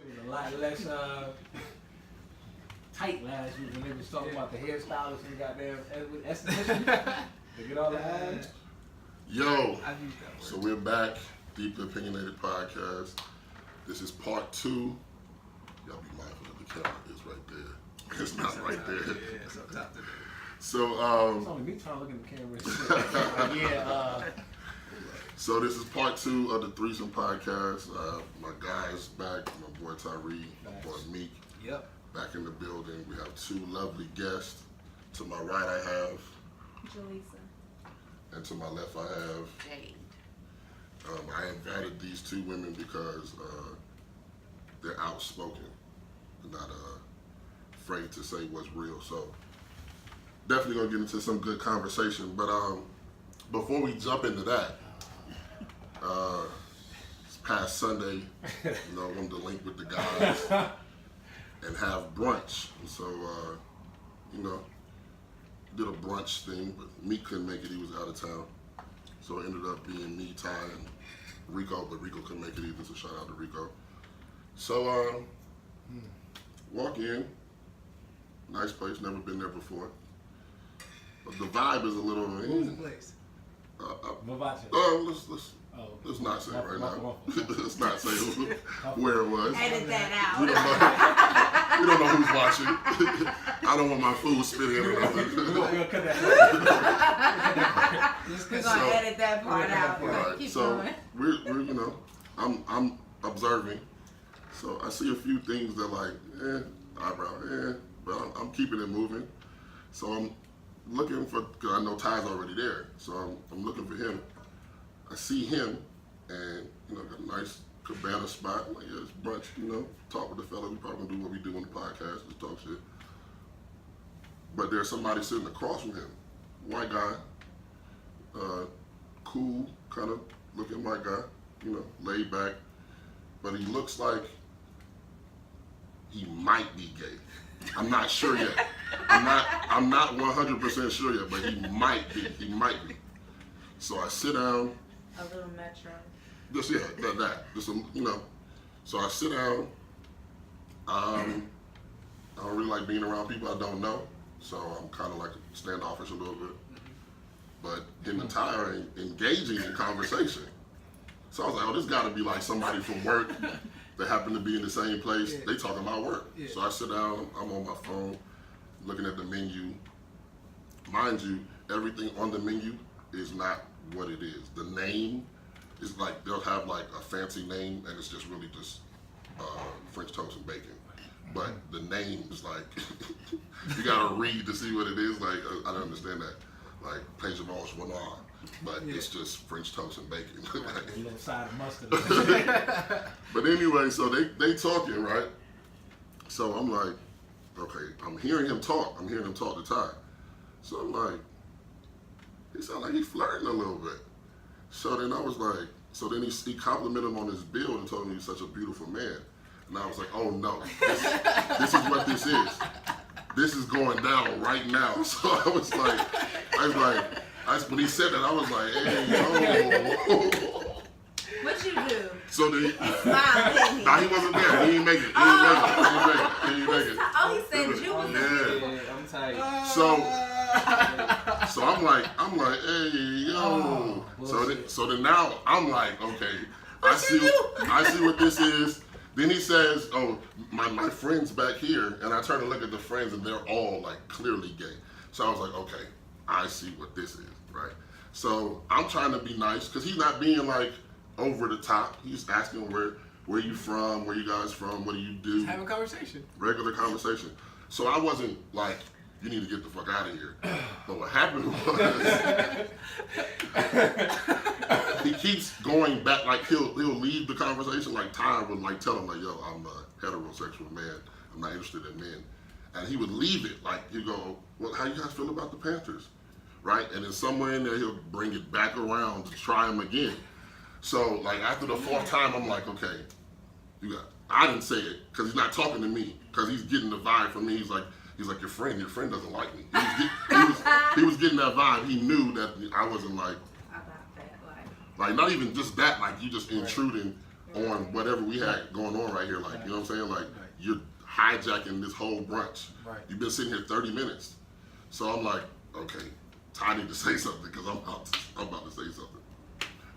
was a lot less tight last week when they was talking about the hairstylist and the goddamn esthetician. They get all the ads. Yo, so we're back. Deeply Opinionated podcast. This is part 2. Y'all be mindful that the camera is right there. It's not right there. Yeah, it's up top there. So, it's only me trying to look at the camera. So this is part 2 of the Threesome podcast. My guys back, my boy Tyree, my boy Meek. Yep. Back in the building. We have 2 lovely guests. To my right I have Jullisa. And to my left I have Jade. I invited these 2 women because they're outspoken. They're not afraid to say what's real. So definitely gonna get into some good conversation. But before we jump into that, this past Sunday, I wanted to link with the guys and have brunch. And so, did a brunch thing, but Meek couldn't make it. He was out of town. So it ended up being me, Ty, and Rico, but Rico couldn't make it either, so shout out to Rico. So, walk in. Nice place, never been there before. But the vibe is a little... Who's the place? Let's not say it right now. Let's not say where it was. Edit that out. We don't know who's watching. I don't want my food spit in or nothing. We'll cut that We're gonna edit that part out. Right. Keep So going. we're I'm observing. So I see a few things that like, eyebrow, but I'm keeping it moving. So I'm looking for, because I know Ty's already there. So I'm looking for him. I see him, and got a nice cabana spot. I'm like, yeah, it's brunch. Talk with the fella. We probably gonna do what we do on the podcast, just talk shit. But there's somebody sitting across from him, white guy, cool, kind of looking white guy, laid back, but he looks like he might be gay. I'm not sure yet. I'm not 100% sure yet, but he might be. He might be. So I sit down. A little metro. Just that. Just So I sit down. I don't really like being around people I don't know, so I'm kind of like standoffish a little bit. But him and Ty are engaging in conversation. So I was like, oh, this got to be like somebody from work that happened to be in the same place. Yeah. They talking about work. Yeah. So I sit down. I'm on my phone, looking at the menu. Mind you, everything on the menu is not what it is. The name is like, they'll have like a fancy name and it's just really just French toast and bacon. But the name is like, you gotta read to see what it is. Like, I don't understand that. Like, Page of Orange Renoir, but it's just French toast and bacon. A little side of mustard. But anyway, so they talking, right? So I'm like, okay, I'm hearing him talk. I'm hearing him talk to Ty. So I'm like, he sound like he's flirting a little bit. So then I was like, so then he complimented him on his build and told me he's such a beautiful man. And I was like, oh no, this is what this is. This is going down right now. So I was like, when he said that, I was like, hey, yo. What you do? So then Smile, didn't he? Nah, he wasn't there. He didn't make it. He didn't make it. Oh, he said you was beautiful. Yeah, I'm tight. So I'm like, hey, yo. So then now I'm like, okay, I see what this is. Then he says, oh, my friend's back here, and I turn to look at the friends, and they're all like clearly gay. So I was like, okay, I see what this is, right? So I'm trying to be nice, because he's not being like over the top. He's asking where you from, where you guys from, what do you do? Just have a conversation. Regular conversation. So I wasn't like, you need to get the fuck out of here. But what happened was, he keeps going back, like he'll leave the conversation, like Ty would like tell him like, yo, I'm a heterosexual man, I'm not interested in men. And he would leave it, like he'd go, well, how you guys feel about the Panthers? Right? And then somewhere in there, he'll bring it back around to try him again. So like after the 4th time, I'm like, okay, I didn't say it, because he's not talking to me, because he's getting the vibe from me. He's like, your friend doesn't like me. He was getting that vibe. He knew that I wasn't like, about that life. like not even just that, like you just intruding on whatever we had going on right here. Like, you know what I'm saying? Like, you're hijacking this whole brunch. Right. You've been sitting here 30 minutes. So I'm like, okay, I need to say something because I'm about to say something.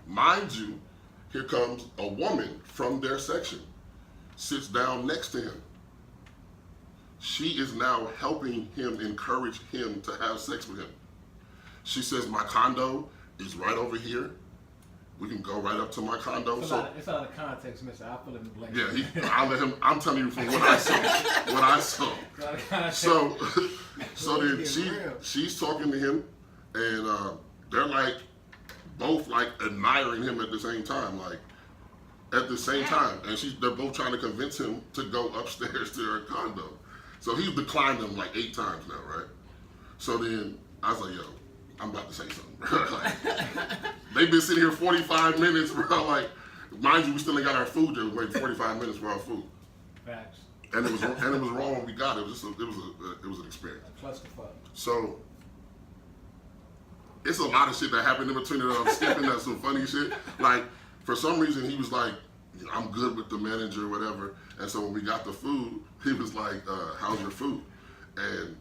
Mind you, here comes a woman from their section, sits down next to him. She is now helping him, encourage him to have sex with him. She says, my condo is right over here. We can go right up to my condo. It's a lot of context, mister. I'll fill in the blank. Yeah, I'll let him. I'm telling you from what I saw. What I saw. So then she's talking to him, and they're like both like admiring him at the same time, and they're both trying to convince him to go upstairs to her condo. So he's declined them like 8 times now, right? So then I was like, yo, I'm about to say something, bro. Like, they've been sitting here 45 minutes, bro. Like, mind you, we still ain't got our food yet. We waited 45 minutes for our food. Facts. And it was wrong when we got it. It was an experience. A clusterfuck. So it's a lot of shit that happened in between that I'm skipping. That's some funny shit. Like, for some reason, he was like, I'm good with the manager or whatever. And so when we got the food, he was like, how's your food? And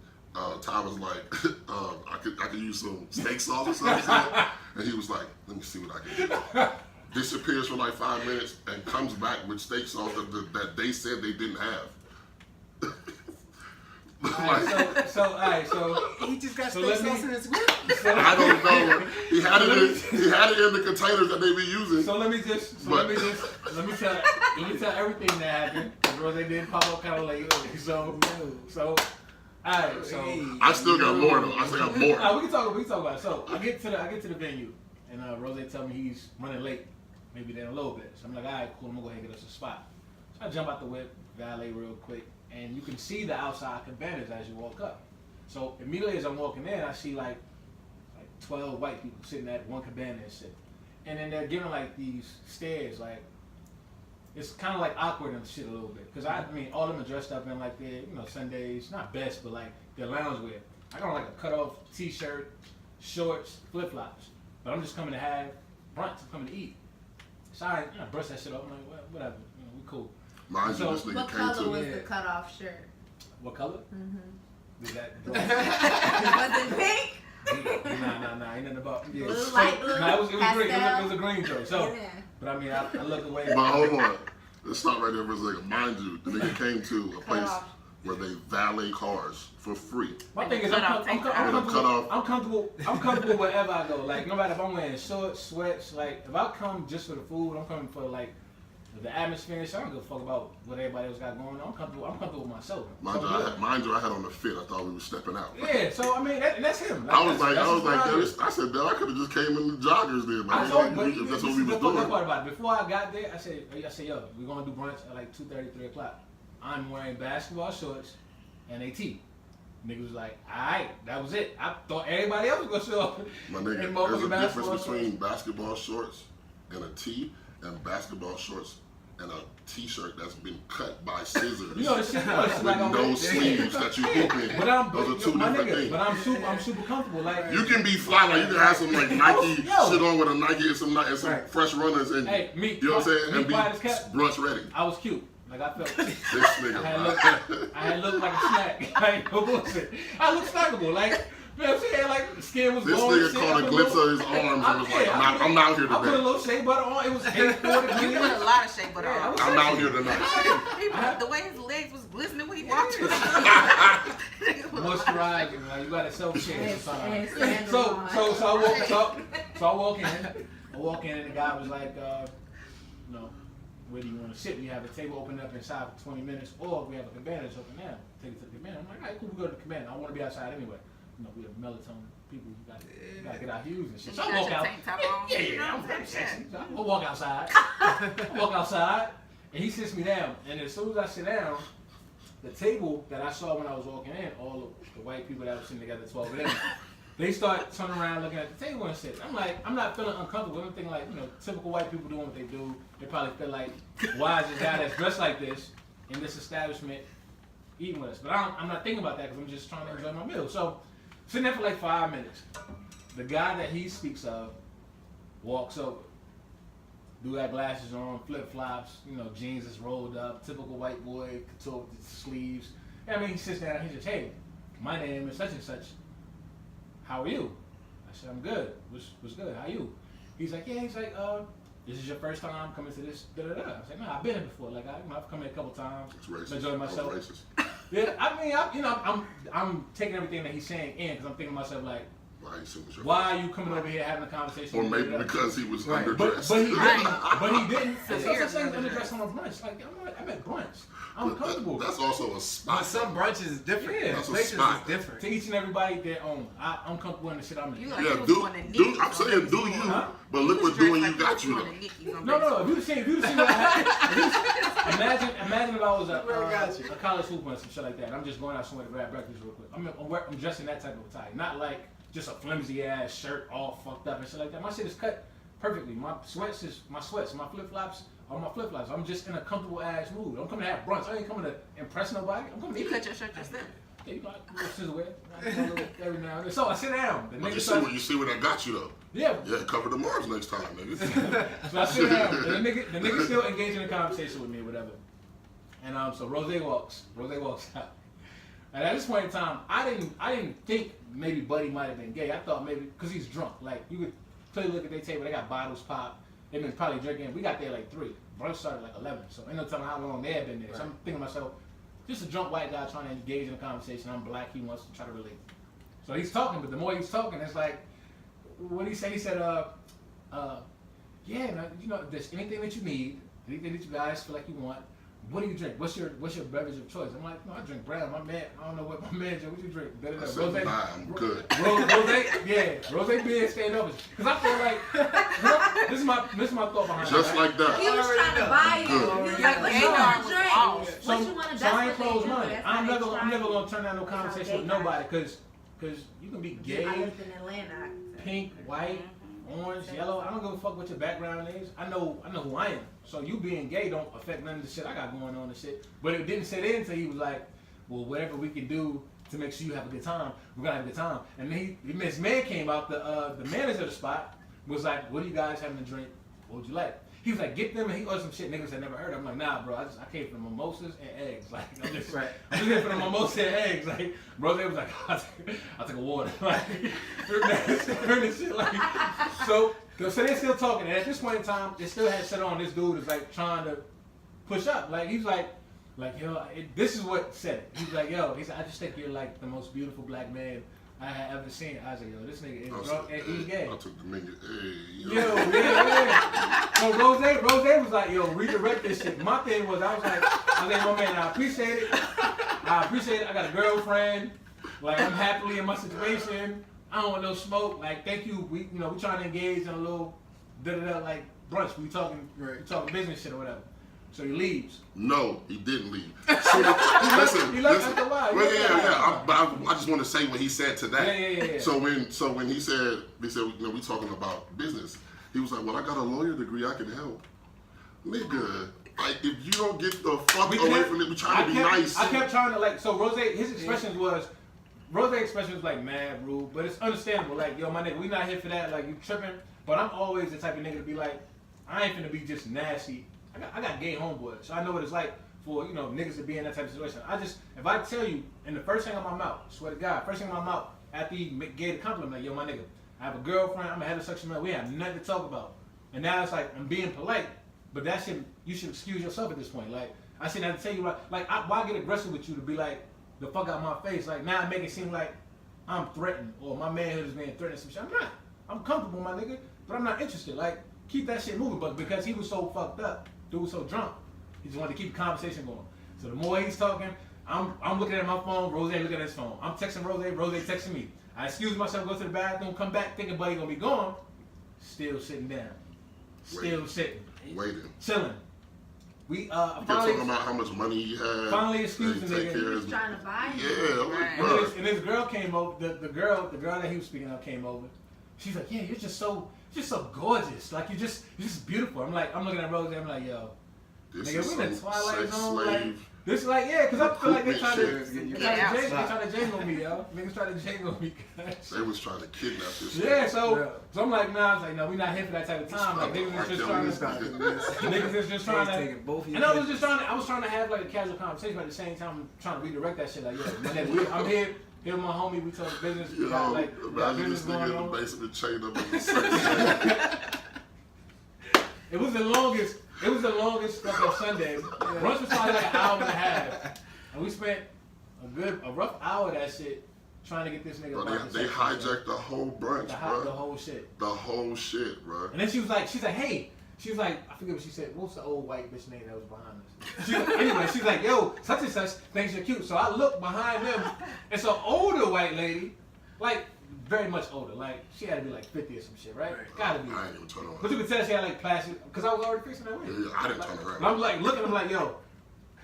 Ty was like, I could use some steak sauce or something. And he was like, let me see what I can do. Disappears for like 5 minutes and comes back with steak sauce that they said they didn't have. Alright, so He just got So steak let me- sauce in his whip. I don't know. He had it in the containers that they be using. let me tell everything that happened. Because Rose didn't pop up kind of late. Alright, so I still got more though. I still got more. we can talk about it. So I get to the venue, and Rose tell me he's running late, maybe then a little bit. So I'm like, all right, cool. I'm gonna go ahead and get us a spot. So I jump out the whip, valet real quick, and you can see the outside cabanas as you walk up. So immediately as I'm walking in, I see like 12 white people sitting at one cabana and shit, and then they're giving like these stares, like it's kind of like awkward and shit a little bit. Cause I mean, all of them are dressed up in like their, Sundays, not best, but like their lounge wear. I got on like a cutoff t-shirt, shorts, flip flops, but I'm just coming to have brunch. I'm coming to eat. So I brush that shit off. I'm like, well, whatever, we cool. Mind you, this nigga What came color to was me. the cutoff shirt? What color? Mm-hmm. Is that? Was it pink? Nah. Ain't nothing about. Blue, light blue, Nah, it was green. pastel? It was a green joint. So, Yeah. but I mean, I look away. But hold on. Let's stop right there for a second. Mind you, the nigga came to a place where they valet cars for free. My thing is, I'm comfortable wherever I go. Like, no matter if I'm wearing shorts, sweats. Like, if I come just for the food, I'm coming for like the atmosphere. So I don't give a fuck about what everybody else got going on. I'm comfortable with myself. Mind you, I had on the fit. I thought we were stepping out. Yeah. So I mean, that's him. I was like, that's I said, I could have just came in the joggers then. I Man. told, but That's this what is we the was fucking doing. part about it. Before I got there, I said, yo, we're gonna do brunch at like 2:30, 3 o'clock. I'm wearing basketball shorts and a tee. Niggas was like, alright, that was it. I thought everybody else was gonna show up. My nigga, in there's a basketball difference between shorts. basketball shorts and a tee and basketball shorts and a t-shirt that's been cut by scissors You know the shit. with Like no sleeves that you hook in. But Those are two my different nigga, things. but I'm super comfortable. Like You can be fly, like you can have some like Nike Yo. shit on with a Nike and some Right. fresh runners and Hey, me, you know what I'm saying, me and be quiet as kept. brunch ready. I was cute. Like I felt. This nigga, I had looked like a snack. Like no bullshit. I looked snackable. Like you know what I'm saying? Like the skin was this glowing. nigga caught a glimpse of his arms and was like, I'm out here I put a today. little shea butter on. It was 8:40. You put a lot of shea butter Yeah, I on. was I'm out here tonight. People, the way his legs was glistening when he walked through. Moisturizing, like you gotta self shave sometimes. And So I walk in and the guy was like, where do you want to sit? We have a table open up inside for 20 minutes, or we have a cabana that's open now. Take it to the cabana. I'm like, all right, cool, we go to the cabana. I want to be outside anyway. We have melatonin people. We gotta get our hues and shit. So I walk out. I'm sexy. So I walk outside. And he sits me down. And as soon as I sit down, the table that I saw when I was walking in, all of the white people that were sitting together, 12 of them, they start turning around looking at the table and shit. I'm like, I'm not feeling uncomfortable. I'm thinking like, typical white people doing what they do. They probably feel like, why is this guy that's dressed like this in this establishment eating with us? But I'm not thinking about that because I'm just trying to enjoy my meal. So, sitting there for like 5 minutes. The guy that he speaks of walks over. dude got glasses on, flip flops, you know, jeans is rolled up, typical white boy, couture with the sleeves. And I mean, he sits down and he says, hey, my name is such and such. How are you? I said, I'm good. What's good? How are you? He's like, yeah. He's like, this is your first time coming to this, da da da. I said, no, I've been here before. Like, I've come here a couple times. It's racist. Enjoyed myself. It's racist. Yeah, I mean, I'm taking everything that he's saying in because I'm thinking to myself like, why are you coming over here having a conversation? Or maybe because he was Right. underdressed. But he didn't. But he didn't. It's Severe no such thing as underdressed. underdressed on a brunch. Like I'm at brunch. I'm comfortable. That's also a But spot. some brunches is different. Yeah. That's a Places spot. is different. To each and everybody their own. I'm comfortable in the shit I'm in. You like Yeah, you was do, going to do, Nicky's I'm on saying do Base you, Four. Huh? but look what was doing dressed you like got you going though. to Nicky's on No, Base no. If you see what I had, imagine if I was Really got you. a college hooper and some shit like that. I'm just going out somewhere to grab breakfast real quick. I'm dressing that type of attire, not like just a flimsy ass shirt all fucked up and shit like that. My shit is cut perfectly. My sweats, my flip flops are my flip flops. I'm just in a comfortable ass mood. I'm coming to have brunch. I ain't coming to impress nobody. I'm coming to You eat. cut your shirt yourself. Yeah, you know, I little scissor wear. Every now and then. So I sit down. The But nigga you starts, see where that got you though. yeah. Yeah, cover the Mars next time, nigga. So I sit down. And the nigga still engaging in a conversation with me, or whatever. And so Rose walks out. And at this point in time, I didn't think maybe Buddy might have been gay. I thought maybe because he's drunk. Like you could clearly look at their table. They got bottles popped. They've been probably drinking. We got there like 3. Brunch started like 11. So ain't no telling how long they had been there. So I'm thinking to myself, just a drunk white guy trying to engage in a conversation. I'm black. He wants to try to relate. So he's talking, but the more he's talking, it's like, what he said? He said, yeah, you know, if there's anything that you need, anything that you guys feel like you want, what do you drink? What's your beverage of choice? I'm like, no, I drink brown. My man, I don't know what my man drinks. What you drink? I said, nah, I'm good. Rose beer stand up. Because I feel like this is my thought behind it. Just right? like that. He was trying to buy you. He was like, what you Gaydar want was to drink? off. What you want to So I ain't that's what they closed do. minded. That's how I'm they never try. gonna turn down no conversation with nobody because you can be gay, I lived in Atlanta. pink, white, orange, yellow. I don't give a fuck what your background is. I know who I am. So you being gay don't affect none of the shit I got going on and shit. But it didn't set in until he was like, well, whatever we can do to make sure you have a good time, we're gonna have a good time. And then his man came out, the manager of the spot was like, what are you guys having to drink? What would you like? He was like, get them, and he ordered some shit niggas had never heard of. I'm like, nah, bro, I came for the mimosas and eggs. Like, I'm just here for the mimosas and eggs. Like, Rose was like, I'll take a water. Like, this shit, like, so they're still talking. And at this point in time, they still had shit on. This dude is like trying to push up. Like, he's like, yo, this is what said it. He's like, yo, he said, I just think you're like the most beautiful black man I had ever seen. I was like, yo, this nigga is drunk and he's gay. I took the nigga, hey, Yo, yeah. So Rose was like, yo, redirect this shit. My thing was, I was like, my man, I appreciate it. I got a girlfriend. Like, I'm happily in my situation. I don't want no smoke. Like, thank you. We trying to engage in a little like brunch. We talking business shit or whatever. So he leaves. No, he didn't leave. Listen, he left after a while. I just want to say what he said to that. Yeah. So when he said, we talking about business. He was like, well, I got a lawyer degree, I can help. Nigga, like if you don't get the fuck away from it, we trying to be nice. I kept trying to like. So his expressions was like mad rude, but it's understandable. Like, yo, my nigga, we not here for that. Like, you tripping. But I'm always the type of nigga to be like, I ain't finna be just nasty. I got gay homeboys, so I know what it's like for niggas to be in that type of situation. If I tell you, and the first thing on my mouth, swear to God, first thing on my mouth after you gave the compliment, like, yo, my nigga, I have a girlfriend, I'm a heterosexual man, we have nothing to talk about. And now it's like I'm being polite, but that shit, you should excuse yourself at this point. Like, I shouldn't have to tell you why get aggressive with you to be like the fuck out my face? Like, now I make it seem like I'm threatened or my manhood is being threatened. Some shit. I'm not. I'm comfortable, my nigga, but I'm not interested. Like, keep that shit moving. But because he was so fucked up, dude was so drunk, he just wanted to keep the conversation going. So the more he's talking, I'm looking at my phone, Rose looking at his phone. I'm texting Rose texting me. I excuse myself, go to the bathroom, come back, thinking Buddy gonna be gone. Still sitting down. Still sitting. Waiting. Chilling. We You're talking about how much money he had. Finally excused and the he take nigga. care He of was his- trying to buy you. Yeah, I'm like, Right. bruh. And this girl came over, the girl that he was speaking of came over. She's like, yeah, you're just so gorgeous. Like, you're just beautiful. I'm looking at Rose, I'm like, yo, This nigga, is we in the some Twilight sex Zone. slave. This is like, yeah, because I feel like they trying to Yeah. jangle me, yo. Niggas try to jangle me. They was trying to kidnap this. Yeah, so I'm like, nah, I was like, no, we not here for that type of time. Like, niggas is just trying to, and I was trying to have like a casual conversation, but at the same time, I'm trying to redirect that shit. Like, yo, I'm here with my homie, we talk business, we got like imagine business this nigga going in on. the basement chained up in the section. It was the longest fucking Sunday. Brunch was probably like an hour and a half, and we spent a rough hour of that shit trying to get this nigga. Bro, they hijacked the whole brunch, bro. The whole shit. The whole shit, bro. And then she's like, hey. She was like, I forget what she said. What was the old white bitch name that was behind us? Anyway, she's like, yo, such and such thinks you're cute. So I look behind them. It's an older white lady, like very much older. Like she had to be like 50 or some shit, right? Gotta be. I ain't even turn around. But you could tell she had like plastic, because I was already fixing that way. Yeah, I didn't turn around. And I'm like looking, I'm like, yo,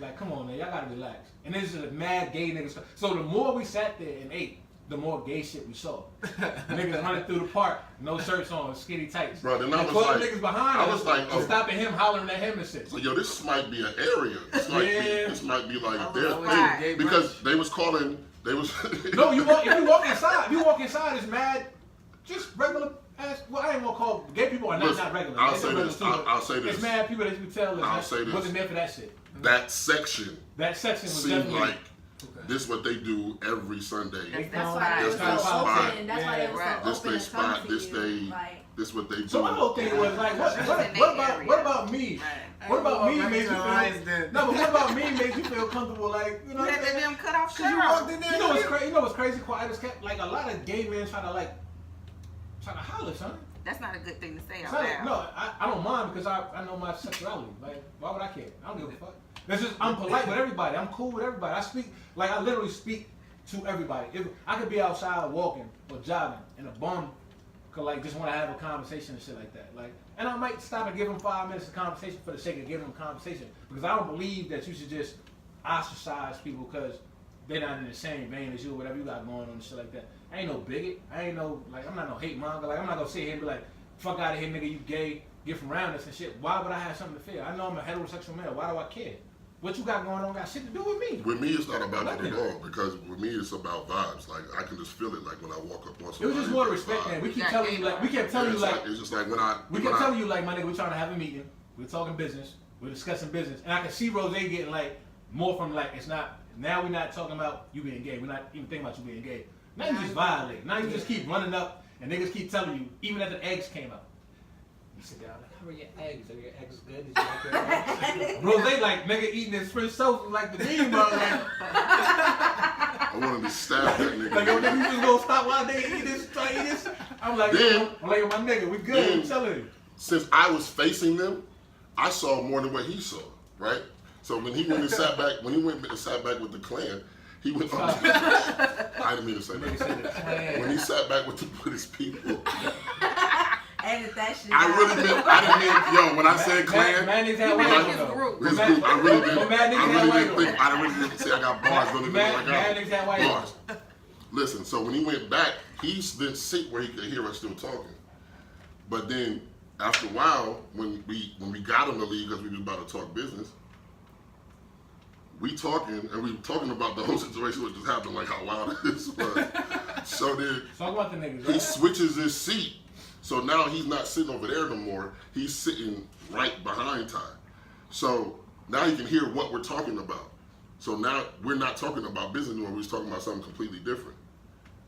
like come on man, y'all gotta relax. And this is a mad gay niggas. So the more we sat there and ate, the more gay shit we saw. Niggas running through the park, no shirts on, skinny tights. Bro, then I was like, like, niggas behind I us, was like, oh. stopping him, hollering at him and shit. So yo, this might be an area. This might be like their right. thing because they was calling. They was. No, if you walk inside, it's mad. Just regular ass. Well, I ain't gonna call gay people are not regular. I'll say this. I'll say this. It's mad people that you can tell I'll say this. wasn't there for that shit. That section. That section was seemed definitely like this is what they do every Sunday. That's why they was so open. That's why they was so This open they to spot. come to This you. they. Like, This what they do. So my whole thing was like, what about me? What about me made you feel? No, but what about me made you feel comfortable? Like, you know, Let them cut off you shirt. walked in there. You know what's crazy? You know what's crazy? Quiet as kept. Like a lot of gay men try to holler, son. That's not a good thing to say out Son, loud. no, I don't mind because I know my sexuality. Like, why would I care? I don't give a fuck. That's just I'm polite with everybody. I'm cool with everybody. I literally speak to everybody. If I could be outside walking or jogging and a bum could like just want to have a conversation and shit like that. Like, and I might stop and give them 5 minutes of conversation for the sake of giving them conversation because I don't believe that you should just ostracize people because they're not in the same vein as you or whatever you got going on and shit like that. I ain't no bigot. I ain't no like I'm not no hate monger. Like I'm not gonna sit here and be like, fuck out of here, nigga, you gay, get from around us and shit. Why would I have something to fear? I know I'm a heterosexual male. Why do I care? What you got going on got shit to do with me. With me, it's not about that at all because with me, it's about vibes. Like I can just feel it. Like when I walk up on somebody. It was just more respect, man. We kept telling you like it's just like when I. We kept telling you like my nigga, we're trying to have a meeting. We're talking business. We're discussing business, and I can see Rose getting like more from like it's not. Now we're not talking about you being gay. We're not even thinking about you being gay. Now you just violate. Now you just keep running up, and niggas keep telling you even after the eggs came out. You sit down like, how are your eggs? Are your eggs good? Did you like your eggs? Rose like nigga eating his French toast like the demon, bro. Like, I wanted to stab that nigga. like, yo, nigga, you just gonna stop while they eat this, try to eat this? I'm like, Then, I'm like, my nigga, we good. I'm telling you. Since I was facing them, I saw more than what he saw, right? So when he went and sat back, with the clan, he went on. I didn't mean to say that. When he sat back with his people. edit that shit. I didn't mean, yo, when I said clan, man, You meant his group. his group, I really didn't Man, say I got bars, don't even know I man, got white bars. Listen, so when he went back, he didn't sit where he could hear us still talking. But then, after a while, when we got him to leave because we was about to talk business, we were talking about the whole situation what just happened, like how loud this was. So then talk about the niggas, he right? switches his seat. So now he's not sitting over there no more. He's sitting right behind Ty. So now he can hear what we're talking about. So now we're not talking about business anymore. We're just talking about something completely different.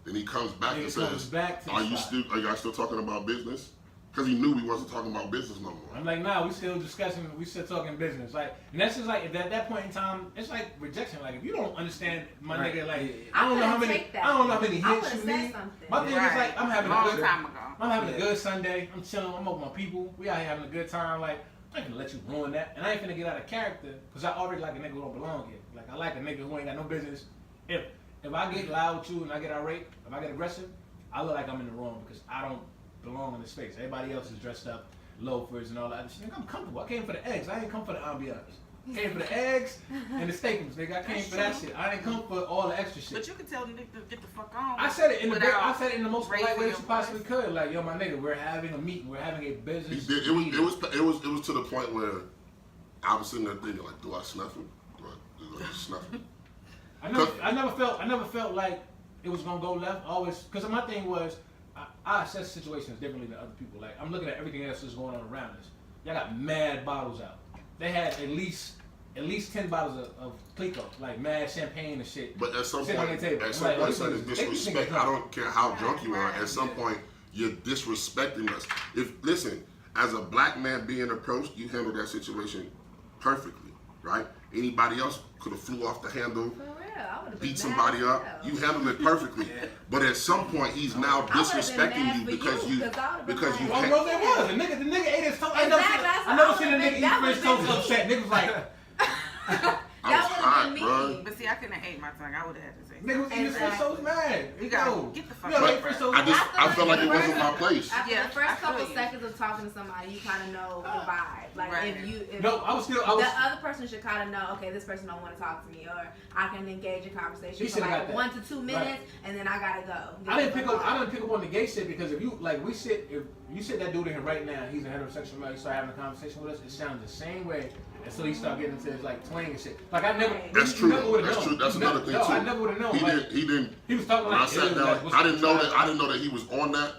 Then he comes back and says, are you guys still talking about business? Because he knew we wasn't talking about business no more. I'm like, nah, we still talking business. Like, and that's just like, at that point in time, it's like rejection. Like, if you don't understand my nigga, like, I don't know how many hits you need. My thing is like, I'm having a good Sunday. I'm chilling. I'm with my people. We out here having a good time. Like, I ain't gonna let you ruin that. And I ain't finna get out of character because I already like a nigga who don't belong here. Like, I like a nigga who ain't got no business. If I get loud with you and I get irate, if I get aggressive, I look like I'm in the wrong because I don't belong in the space. Everybody else is dressed up, loafers and all that other shit. Nigga, I'm comfortable. I came for the eggs. I ain't come for the ambiance. I came for the eggs and the steakums, nigga. I came for that shit. I didn't come for all the extra shit. But you can tell the nigga to get the fuck on. I said it in the most polite way raising that you possibly could. Like, yo, my nigga, we're having a meeting. We're having a business. He did. It was to the point where I was sitting there thinking, like, do I snuff him? Snuffing. I never felt like it was gonna go left. Always, because my thing was, I assess situations differently than other people. Like I'm looking at everything else that's going on around us. Y'all got mad bottles out. They had at least 10 bottles of Clico, like mad champagne and shit. But at some sitting point, on their table. at some I'm point, like, son, it's disrespect. I don't care how drunk you are. At some point, you're disrespecting us. Listen, as a black man being approached, you handle that situation perfectly, right? Anybody else could have flew off the handle, For real, I would've been beat mad somebody as up. hell. You handled it perfectly. But at some point, he's now disrespecting you because you Oh, no, there was. The nigga ate his toast. Exactly, I never seen a nigga eat that French would've toast been me. upset. Niggas like, I was That would've hot, been bro. me. But see, I couldn't have ate my tongue. I would have had to say. nigga was eating French toast mad. You gotta Yo, get the fuck you out gotta of eat French here. toast. I felt like it wasn't my place. After Yeah, the first I feel couple you. seconds of talking to somebody, you kind of know the vibe. Like Right. if No, I was the still. other person should kind of know, okay, this person don't want to talk to me, or I can engage in conversation You for shoulda got like that. 1 to 2 minutes, and then I gotta go. I didn't pick up on the gay shit because if you like if you sit that dude in here right now, he's a heterosexual male, you start having a conversation with us, it sounds the same way until he start getting into his like twang and shit. Like I never That's you true. never would've That's known. true. That's You another never- thing no, too. I never would have known. He Like, didn't. he was talking When like I sat ew, down, like, what's I didn't know up? that he was on that.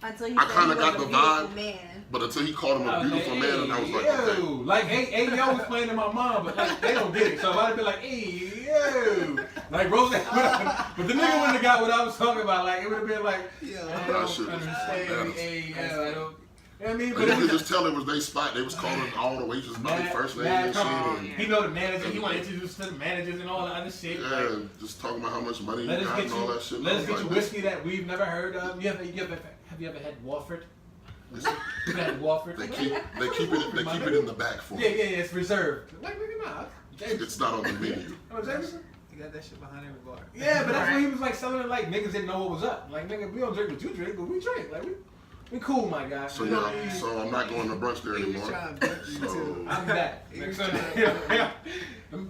Until he I said kinda he got was a the beautiful vibe. man. But until he called him a beautiful man, and I was like, yo, okay. like hey yo was playing in my mind, but like they don't get it. So I'd have been like, hey yo, like Rose, but the nigga wouldn't have got what I was talking about. Like it would have been like, I That don't shit was understand, bananas. hey yo, I don't. You know what I mean? And But you it could was just tell it was their spot. They was calling all the waitresses by their first name and shit. And, He know the manager. He want to introduce to the managers and all that other shit. yeah, Like, and just talking about how much money you let us got get and all that you. shit. Let I us was get you like, whiskey that we've never heard of. Have you ever had Wofford? You ever had Wofford? They keep it in the back for Yeah, me. it's reserved. Like nigga, nah. It's not on the menu. Oh, Jameson? You got that shit behind every bar. Yeah, but that's what he was like selling it like niggas didn't know what was up. Like nigga, we don't drink what you drink, but we drink. Like we cool, my guy. So You know yeah, what I mean? so I'm not going to brunch there He was anymore. trying to duck you So too. I'm back. He was Like, so, trying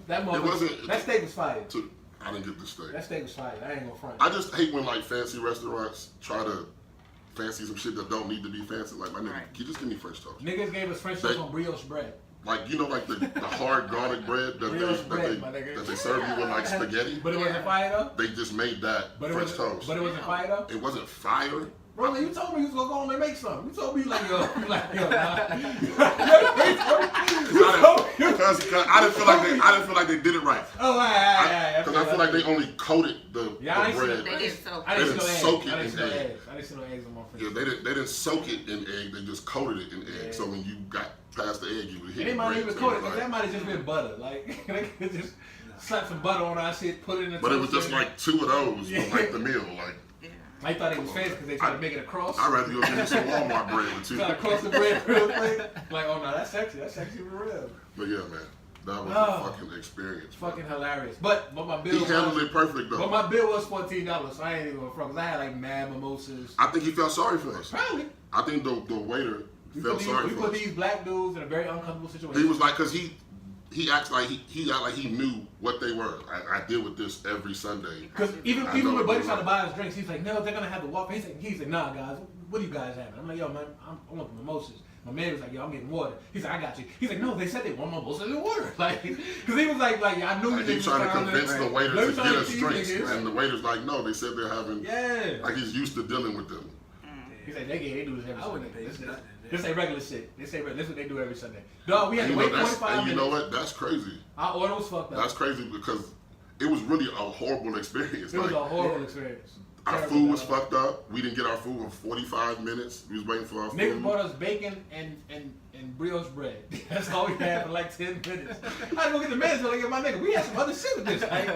that It wasn't- that steak was fire. I didn't get the steak. That steak was fire. I ain't gonna front. I just hate when like fancy restaurants try to fancy some shit that don't need to be fancy. Like my nigga, Right. can you just give me French toast? Niggas gave us French toast on brioche bread. Like you know, like the hard garlic bread Brioche bread, my nigga. that they serve you with like spaghetti. But it wasn't fire though. They just made that But it French wasn't. toast. But it wasn't fire though. It wasn't fire. Bro, you told me you was gonna go home and make something. You told me like yo, nah. Because I didn't feel like they did it right. Oh, alright. Because I feel like they only coated the Yeah, I bread. They did so. I They didn't didn't see soak no it eggs. in I didn't see no egg. eggs. I didn't see no eggs on my French. Yeah, they didn't soak it in egg. They just coated it in egg. Yeah. So when you got past the egg, you would hit They the might bread. even So coat it, it was because that might have just been butter. Like, they could just slap some butter on our shit, put it in the but it was toaster. just like 2 of those Yeah. for like the meal. Like Yeah. I thought it was fancy because they tried to make it a cross. I'd rather go get me some Walmart bread with 2. Try to cross the bread real quick. Like, oh no, that's sexy. That's sexy for real. But yeah, man, that was Oh. a fucking experience. It's fucking hilarious. But my bill He was, handled it perfect but though. my bill was $14, so I ain't even gonna front. 'Cause I had like mad mimosas. I think he felt sorry for us. Probably. I think the waiter felt sorry We for put us. these black dudes in a very uncomfortable situation. He was like, cause he acts like he acted like he knew what they were. I deal with this every Sunday. Because even I know when what Buddy they tried to were. buy us drinks, he's like, no, they're gonna have the water. He's like, nah, guys, what do you guys having? I'm like, yo, man, I want the mimosas. My man was like, yo, I'm getting water. He's like, I got you. He's like, no, they said they want mimosas and water. Like, because he was like, yeah, I knew Like you he's trying to convince the waiter Let to me try get to us tease drinks, niggas. and the waiter's like, no, they said they're having. Yeah. Like he's used to dealing with them. He's like, they do this every I wouldn't Sunday. pay for nothing. This ain't regular shit. This is what they do every Sunday. Dog, we had And to you know, wait that's, 45 and you minutes. know what? That's crazy. Our order was fucked up. That's crazy because it was really a horrible experience. It was Like, a horrible experience. our Terrible, food was dog. fucked up. We didn't get our food in 45 minutes. We was waiting for our Niggas food. bought us bacon and brioche bread. That's all we had for like 10 minutes. I had to go get the manager like, my nigga, we had some other shit with this. Like,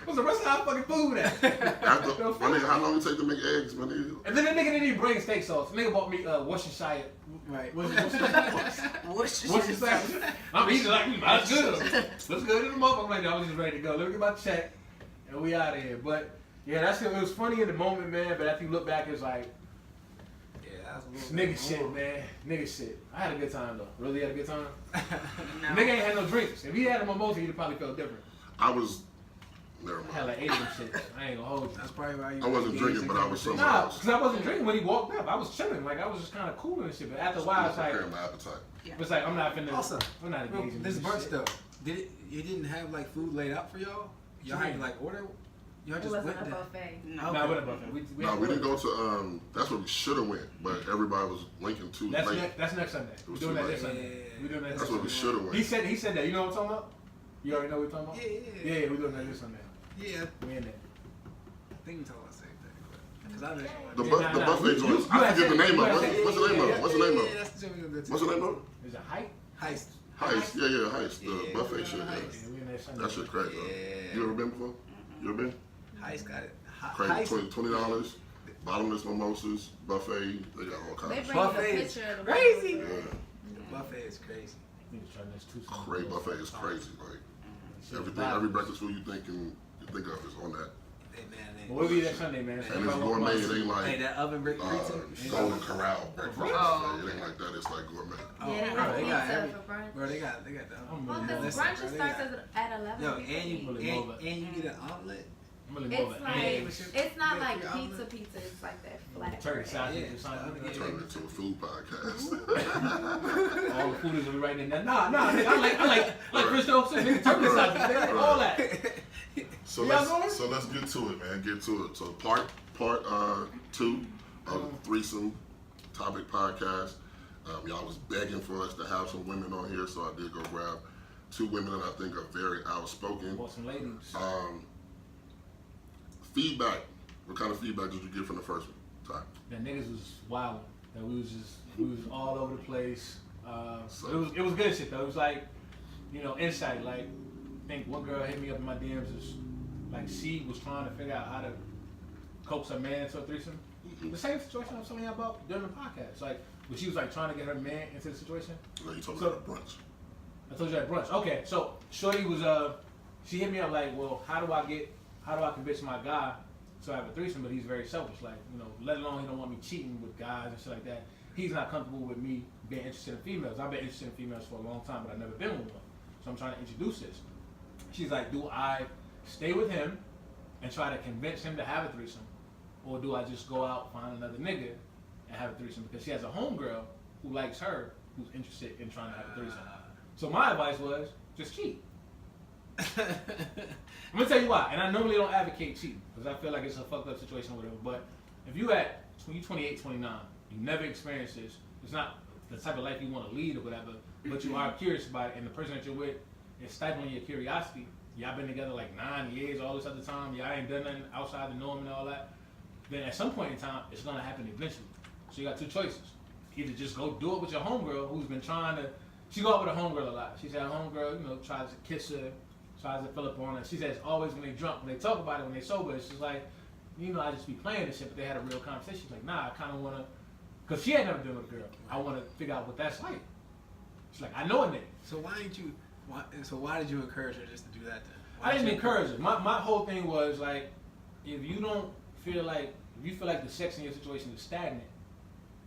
what's the rest of our fucking food at? After, my nigga, how long it take to make eggs, my nigga? And then the nigga didn't even bring steak sauce. The nigga bought me Worcestershire. Right. Worcestershire. I'm eating like, that's good. That's good in the motherfucker. I'm like, I was just ready to go. Let me get my check. And we out of here. But, yeah, it was funny in the moment, man. But after you look back, it's like, Yeah, that was it's a little nigga shit, man. Nigga shit. I had a good time, though. Really had a good time? No. Nigga ain't had no drinks. If he had a mimosa, he'd have probably felt different. I was, never I had mind. like 8 of them shit. I ain't gonna hold you. That's probably why you I wasn't engaged drinking, in but I was conversation. somewhere Nah, else. because I wasn't drinking when he walked up. I was chilling. Like, I was just kind of cool and shit. But after a while, it's like, Preparing my appetite. I'm not finna. Also, I'm not engaging in this this brunch shit. though. You didn't have like food laid out for y'all? Y'all had to like order? Y'all It just wasn't went a there? buffet. No. No, what about that? No, we didn't go to. That's where we should have went, but everybody was linking too That's late. That's next Sunday. We're was doing too that late. this Sunday. We're doing that That's this where we Sunday. should have went. He said that. You know what I'm talking about? You already know what we're talking about? Yeah. Yeah, we're doing that this Sunday. Yeah. We in there. I think we talking about the same thing. Because I didn't The, Yeah, the nah, buffet you- joints. you I gotta forget the say- name you of gotta it. say- What's the name of it? What's the name of it? That's the joint we gonna do. What's the name of it? Is it hype? Heist. Heist. Yeah, Heist. The Yeah, buffet we're shit. on Yeah. Heist. Yeah, we in there Sunday. That shit crazy. Though. Yeah. You ever been before? You ever been? Heist got it. Crazy. Heist. $20. Bottomless mimosas, buffet. They got all They kinds bring of you the Buffet is picture of the crazy. shit. Yeah. The buffet is crazy. We need to try this too. Crazy buffet is crazy. Like Shit, everything, vibe. every breakfast food you think of is on that. Hey, man, Well, we'll be there Sunday, man. And it's gourmet. It ain't Hey, like that oven brick pizza. Golden Corral breakfast. Oh. It ain't like that. It's like gourmet. Oh, Yeah, they bro, have they got pizza every, for brunch. bro, they got the. I'm Well, really because more Listen, brunch bro, they starts got- at 11. Yo, people and eat. Really love it. you get an omelet. I'm really more of It's an like egg. it's not Yeah, like your pizza. omelet. Pizza is like that flat. Turkey bread. sausage Yeah. or something. Yeah. Turn it into a food podcast. All the food is right in there. Nah, nigga, I like Christo, so nigga, turkey sausage, nigga, all that. So Y'all going? let's get to it, man. Get to it. So part 2 of the Threesome Topic Podcast. Y'all was begging for us to have some women on here, so I did go grab 2 women that I think are very outspoken. Bought some ladies. Feedback. What kind of feedback did you get from the first time? That niggas was wild. That we was all over the place. So- It was good shit though. It was like, insight. Like, I think one girl hit me up in my DMs. Is like she was trying to figure out how to coax her man into a threesome. The same situation I was telling you about during the podcast. Like, when she was like trying to get her man into the situation. You know, you told me So- about brunch. I told you at brunch. Okay, so Shorty was she hit me up like, well, how do I convince my guy to have a threesome? But he's very selfish, like, let alone he don't want me cheating with guys and shit like that. He's not comfortable with me being interested in females. I've been interested in females for a long time, but I've never been with one. So I'm trying to introduce this. She's like, do I stay with him and try to convince him to have a threesome, or do I just go out, find another nigga, and have a threesome? Because she has a homegirl who likes her, who's interested in trying to have a threesome. So my advice was, just cheat. I'm gonna tell you why, and I normally don't advocate cheating because I feel like it's a fucked up situation or whatever. But if you 28, 29, you never experienced this, it's not the type of life you want to lead or whatever, but you are curious about it, and the person that you're with is stifling your curiosity. Y'all been together like 9 years, all this other time. Y'all ain't done nothing outside the norm and all that. Then at some point in time, it's gonna happen eventually. So you got 2 choices: either just go do it with your homegirl who's been trying to. She go out with her homegirl a lot. She said her homegirl, tries to kiss her, tries to fill up on her. She says always when they drunk, when they talk about it, when they sober, it's just like, I just be playing this shit, but they had a real conversation. She's like, nah, I kind of want to, because she had never been with a girl. I want to figure out what that's like. She's like, I know a nigga. So why did you encourage her just to do that then? I didn't encourage her. My whole thing was like, if you feel like the sex in your situation is stagnant,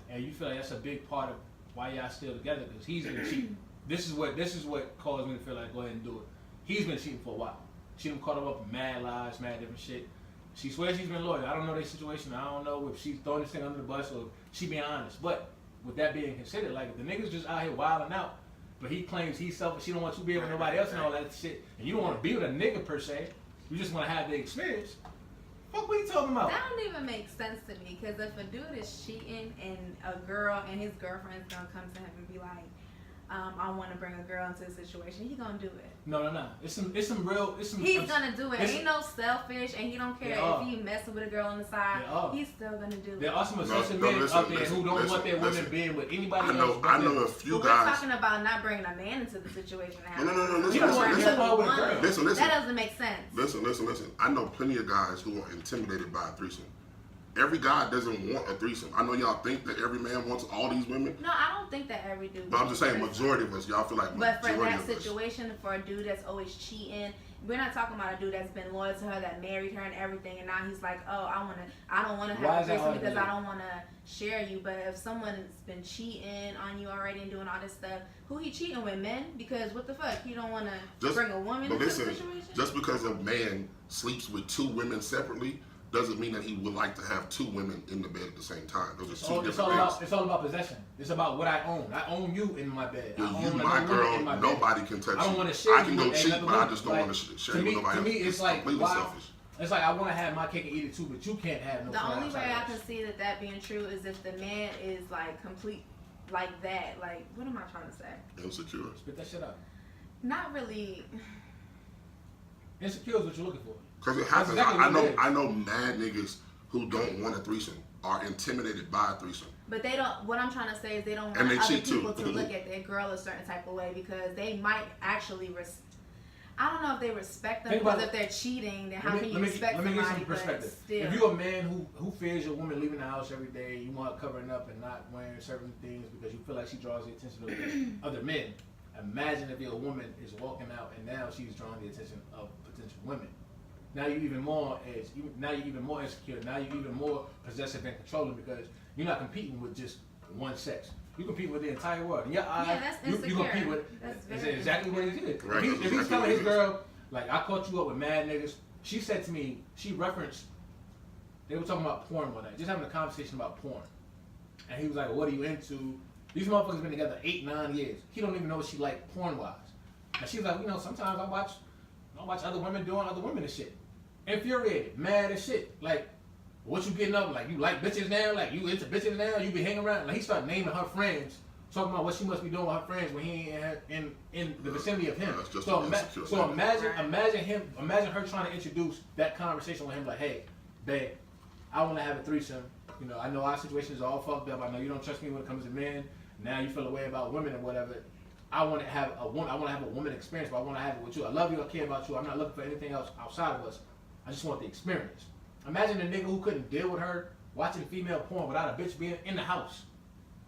and you feel like that's a big part of why y'all still together, because he's been cheating. This is what caused me to feel like go ahead and do it. He's been cheating for a while. She done caught him up in mad lies, mad different shit. She swears she's been loyal. I don't know their situation. I don't know if she's throwing this thing under the bus or if she being honest. But with that being considered, like if the nigga's just out here wilding out, but he claims he's selfish, he don't want you to be with nobody else and all that shit, and you don't want to be with a nigga per se, you just want to have the experience. Fuck, what you talking about? That don't even make sense to me, because if a dude is cheating and a girl and his girlfriend's gonna come to him and be like, I want to bring a girl into a situation, he gonna do it. No. It's some He's gonna do it. Ain't no selfish, and he don't care if he messing with a girl on the side. He's still gonna do it. There are some No, associate no, men listen, out there listen, who don't want their women listen. being with anybody I else. know a few But we're guys. talking about not bringing a man into the situation. No. Listen, You don't want listen, to go with a girl. listen. That doesn't make sense. Listen. I know plenty of guys who are intimidated by a threesome. Every guy doesn't want a threesome. I know y'all think that every man wants all these women, No, I don't think that every dude. but I'm just saying majority of us, y'all feel like But for majority that of us. situation, for a dude that's always cheating, we're not talking about a dude that's been loyal to her, that married her and everything, and now he's like, oh, I don't want to Why have a is that threesome hard to because do? I don't want to share you. But if someone's been cheating on you already and doing all this stuff, who he cheating with, men? Because what the fuck, he don't want to bring a woman But into listen, the situation. just because a man sleeps with 2 women separately doesn't mean that he would like to have two women in the bed at the same time. Those are It's two all different things. it's all about possession. It's about what I own. I own you in my bed. Yeah, I you, own my another woman girl, in my bed. nobody can touch you. I don't want to share I can you go with cheat, another but I woman. just don't want to share to you me, with nobody to me, else. it's like completely why? selfish. It's like I want to have my cake and eat it too, but you can't have no. The fun only way outside I of can this. see that being true is if the man is like complete, like that. Like, what am I trying to say? Insecure. Spit that shit out. Not really. Insecure is what you're looking for. Because it That's happens. exactly I what it is. know mad niggas who don't want a threesome are intimidated by a threesome. But they don't. What I'm trying to say is they don't And want they other cheat, too. people to look at their girl a certain type of way because they might actually. I don't know if they respect them Think because about if they're cheating, then how Let can me, you let me, respect let me get somebody? some perspective. But still, If you're a man who fears your woman leaving the house every day, you want her covering up and not wearing certain things because you feel like she draws the attention of other men. Imagine if your woman is walking out and now she's drawing the attention of potential women. Now you're even more edge. Now you're even more insecure. Now you're even more possessive and controlling because you're not competing with just one sex. You compete with the entire world. In your eyes, that's you compete insecure. with. That's Is very exactly what it is. Right, If that's he's exactly telling what his it is. girl, like, I caught you up with mad niggas. She said to me, she referenced, they were talking about porn one night, just having a conversation about porn. And he was like, what are you into? These motherfuckers been together 8-9 years. He don't even know what she like porn wise. And she was like, sometimes I watch other women doing other women and shit. Infuriated, mad as shit. Like, what you getting up? Like, you like bitches now? Like, you into bitches now? You be hanging around? Like, he started naming her friends, talking about what she must be doing with her friends when he ain't in the vicinity of him. That's just So, an insecure so nigga. imagine her trying to introduce that conversation with him. Like, hey, babe, I want to have a threesome. I know our situations are all fucked up. I know you don't trust me when it comes to men. Now you feel a way about women and whatever. I want to have a woman experience, but I want to have it with you. I love you. I care about you. I'm not looking for anything else outside of us. I just want the experience. Imagine a nigga who couldn't deal with her watching female porn without a bitch being in the house.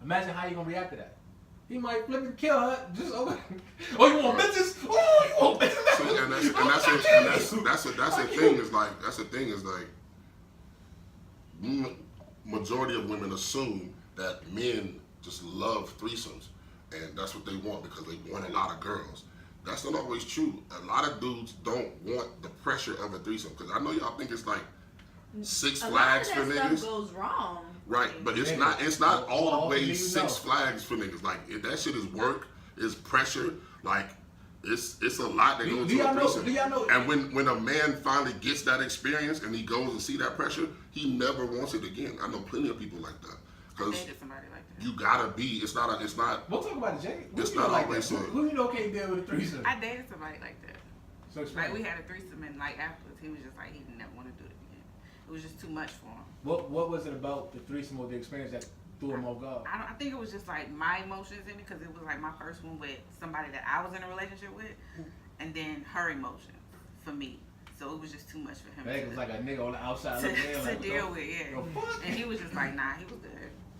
Imagine how you gonna react to that. He might flip and kill her. Just oh, you want bitches? Oh, you want bitches? See, and that's the thing is like majority of women assume that men just love threesomes and that's what they want because they want a lot of girls. That's not always true. A lot of dudes don't want the pressure of a threesome because I know y'all think it's like Six Flags for a lot of that niggas. stuff goes wrong. Right, but it's not. It's not always Six Flags for niggas. Like if that shit is work, is pressure. Like it's a lot that goes into a threesome. Do y'all know? And when a man finally gets that experience and he goes and see that pressure, he never wants it again. I know plenty of people like that. I Because dated somebody like that. you gotta be. It's not. We'll talk about it, Jade. It's not always who you know can't deal with a threesome? I dated somebody like that. So explain. Like we had a threesome and like afterwards he was just like he didn't ever want to do it again. It was just too much for him. What was it about the threesome or the experience that threw him off guard? I think it was just like my emotions in it because it was like my first one with somebody that I was in a relationship with, and then her emotions for me. So it was just too much for him. It was like a nigga on the outside looking in, to like, deal with, yeah. the fuck? And he was just like, nah, he was good.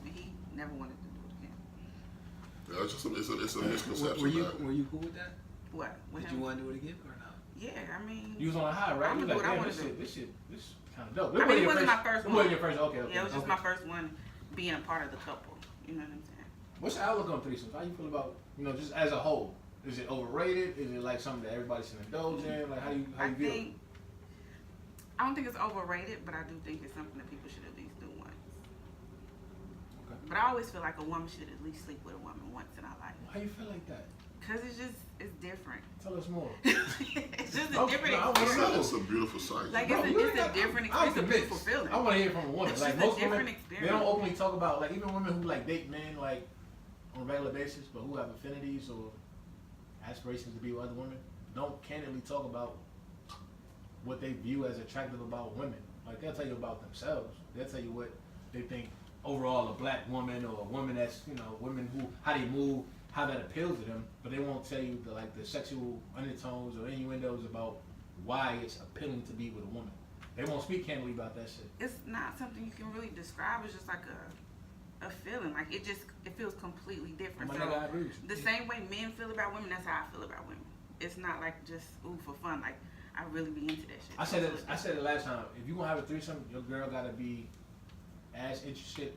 And he never wanted to do it again. Yeah, it's just it's a misconception. Were you that- cool with that? What? With Did him? you want to do it again or not? Yeah, I mean. You was on a high, right? I'm You gonna was do like, what I damn, wanna do. this kind of dope. I mean, it wasn't my first It one. wasn't your first. Okay. Yeah, it was just okay. my first one being a part of the couple. You know what I'm saying? What's your outlook on threesomes? How you feel about just as a whole? Is it overrated? Is it like something that everybody should indulge in? Like how you view it? I don't think it's overrated, but I do think it's something that people should at least do once. Okay. But I always feel like a woman should at least sleep with a woman once in our life. How you feel like that? Cause it's different. Tell us more. It's just a Okay, different no, I wanna experience. know. It's a beautiful sight. Like Bro, it's you a got- different I'm experience, a beautiful convinced. feeling. I want to hear from a woman. It's Like just a most women, different they experience. don't openly talk about like even women who like date men like on a regular basis, but who have affinities or aspirations to be with other women, don't candidly talk about what they view as attractive about women. Like they'll tell you about themselves. They'll tell you what they think overall a black woman or a woman that's women who how they move, how that appeals to them, but they won't tell you the sexual undertones or innuendos about why it's appealing to be with a woman. They won't speak candidly about that shit. It's not something you can really describe. It's just like a feeling. Like it feels completely different. My So nigga, I agree with you. the same way men feel about women, that's how I feel about women. It's not like just for fun. Like I really be into that shit. I said it last time. If you gonna have a threesome, your girl gotta be as interested,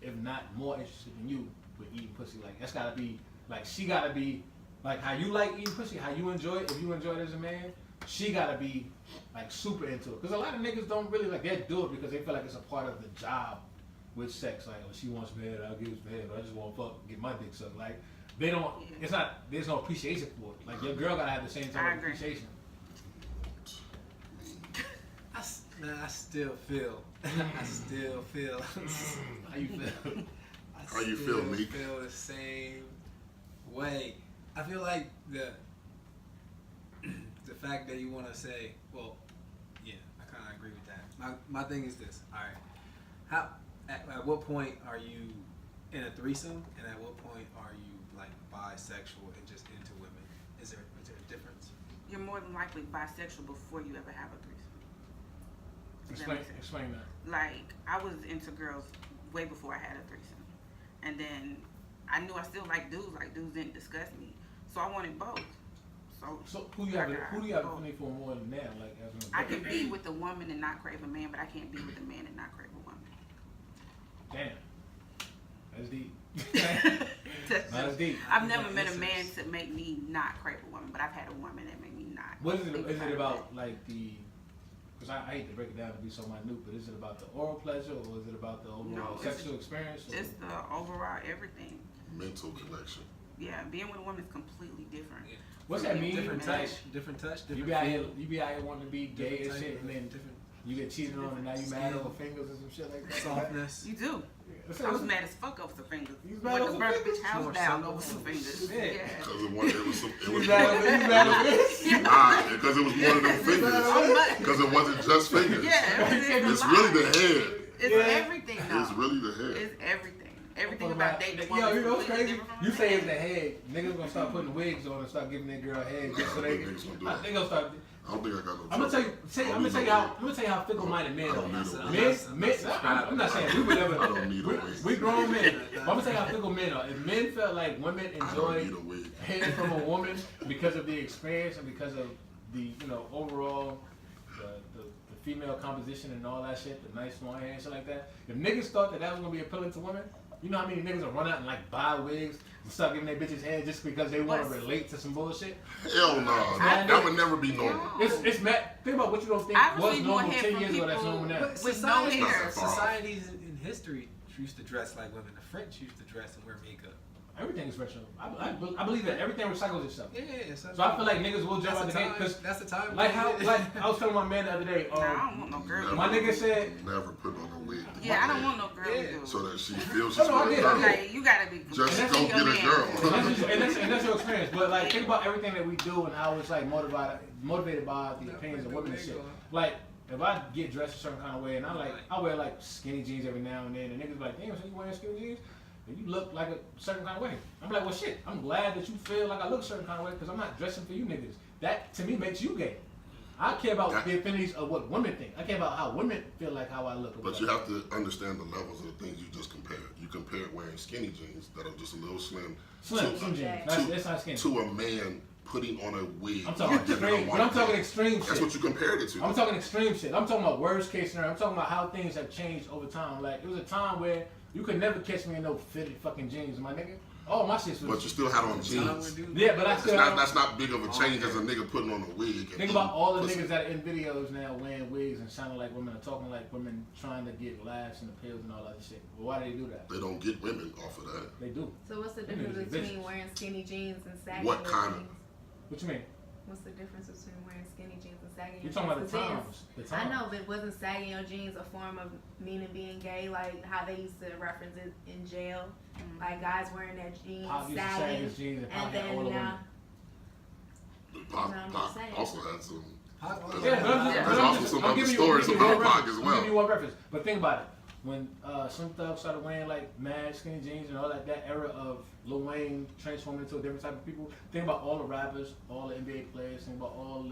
if not more interested than you with eating pussy. Like that's gotta be like she gotta be like how you like eating pussy, how you enjoy it. If you enjoy it as a man, she gotta be like super into it. Because a lot of niggas don't really like, they do it because they feel like it's a part of the job with sex. Like, oh, she wants bed, I'll give her bed, but I just want to fuck, get my dick sucked. Like, they don't, it's not, there's no appreciation for it. Like, your girl gotta have the same type of appreciation. I still feel. I still feel. How you feel? How you feel, Meek? I feel the same way. I feel like the fact that you want to say, well, yeah, I kind of agree with that. My thing is this. All right, how at what point are you in a threesome, and at what point are you like bisexual and just into women? Is there a difference? You're more than likely bisexual before you ever have a threesome. Explain that. Like, I was into girls way before I had a threesome. And then I knew I still like dudes didn't disgust me. So I wanted both. So who do you have a feeling for more than that? Like, as I can be with a woman and not crave a man, but I can't be with a man and not crave a woman. Damn. That's deep. That's deep. I've never met a man to make me not crave a woman, but I've had a woman that made me not. What is it about, like, the... Because I hate to break it down to be so minute, but is it about the oral pleasure, or is it about the overall sexual experience? Or? It's the overall everything. Mental connection. Yeah, being with a woman is completely different. Yeah. What's that mean? Different touch, different You be out here wanting to be gay and shit, and then you get cheated on, and now you mad over fingers and some shit like that. Softness. You do. I was mad as fuck over some fingers. You was I mad wanted to over burn a fingers? bitch house More down so. over some fingers. Yeah. Because it was some. It was You mad over this? Nah, because it was more than them fingers. Because it wasn't just fingers. Yeah, It's really the head. It's everything though. It's really the head. It's everything. Everything about dating a woman. Yo, you know what's is completely crazy? different from You a say man. it's the head. Niggas gonna start putting wigs on and start giving that girl head just so they can. Niggas gonna do I it. think gonna start. I don't think I got no. I'm gonna tell you how fickle-minded men are. I'm not saying we would ever. I don't need a wig. We grown men. But I'm gonna tell you how fickle men are. If men felt like women I don't enjoy need a wig. hearing from a woman because of the experience and because of the overall the female composition and all that shit, the nice long hair and shit like that. If niggas thought that was gonna be appealing to women, you know how many niggas will run out and like buy wigs and start giving their bitches head just because they want to relate to some bullshit? Hell no. That would never be normal. It's mad. Think about what you don't think I was receive more normal head 10 from years ago that's people normal now. But with no hair. Societies in history used to dress like women. The French used to dress and wear makeup. Everything is retro. I believe that everything recycles itself. Yeah. So I feel like niggas will jump out the gate because that's the time. like I was telling my man the other day. Nah, I don't want no girl. My nigga said. Never put on a wig. Yeah, I don't want no girl to do it. So that she feels she's No, I with a get it. girl. Like, you gotta be. Just that's go your get a man. girl. And that's your experience. But like, think about everything that we do and how it's like motivated by the opinions of women and shit. Like, if I get dressed a certain kind of way and I wear like skinny jeans every now and then, and niggas be like, damn, so you wearing skinny jeans? And you look like a certain kind of way. I'm like, well, shit. I'm glad that you feel like I look a certain kind of way because I'm not dressing for you niggas. That to me makes you gay. I care about the affinities of what women think. I care about how women feel like how I look. But you have to understand the levels of the things you just compared. You compared wearing skinny jeans that are just a little slim jeans. That's not skinny. To a man putting on a wig. I'm talking extreme. But I'm talking extreme shit. That's what you compared it to. I'm talking extreme shit. I'm talking about worst case scenario. I'm talking about how things have changed over time. Like, it was a time where you could never catch me in no fitted fucking jeans, my nigga. All my shit was. But you still had on jeans. Yeah, but I still. That's not big of a change as a nigga putting on a wig. Think about all the niggas that are in videos now wearing wigs and sounding like women, or talking like women, trying to get laughs and appeals and all that shit. Well, why do they do that? They don't get women off of that. They do. So what's the Them difference niggas are between bitches. wearing skinny jeans and sagging What your kind of- jeans? What you mean? What's the difference between wearing skinny jeans and sagging You're your talking about jeans? the 'Cause times. The I times. know, but wasn't sagging your jeans a form of meaning being gay, like how they used to reference it in jail? Like guys wearing their jeans, Pop used to sag sagging, his jeans and Pop and had all then the women. now. Pop, No, I'm Pop just saying. also had some. Yeah, but There's also some other stories giving you about one Pac reference. as I'm giving you well. one reference. But think about it. When Slim Thug started wearing like mad skinny jeans and all that era of Lil Wayne transforming into a different type of people, think about all the rappers, all the NBA players, think about all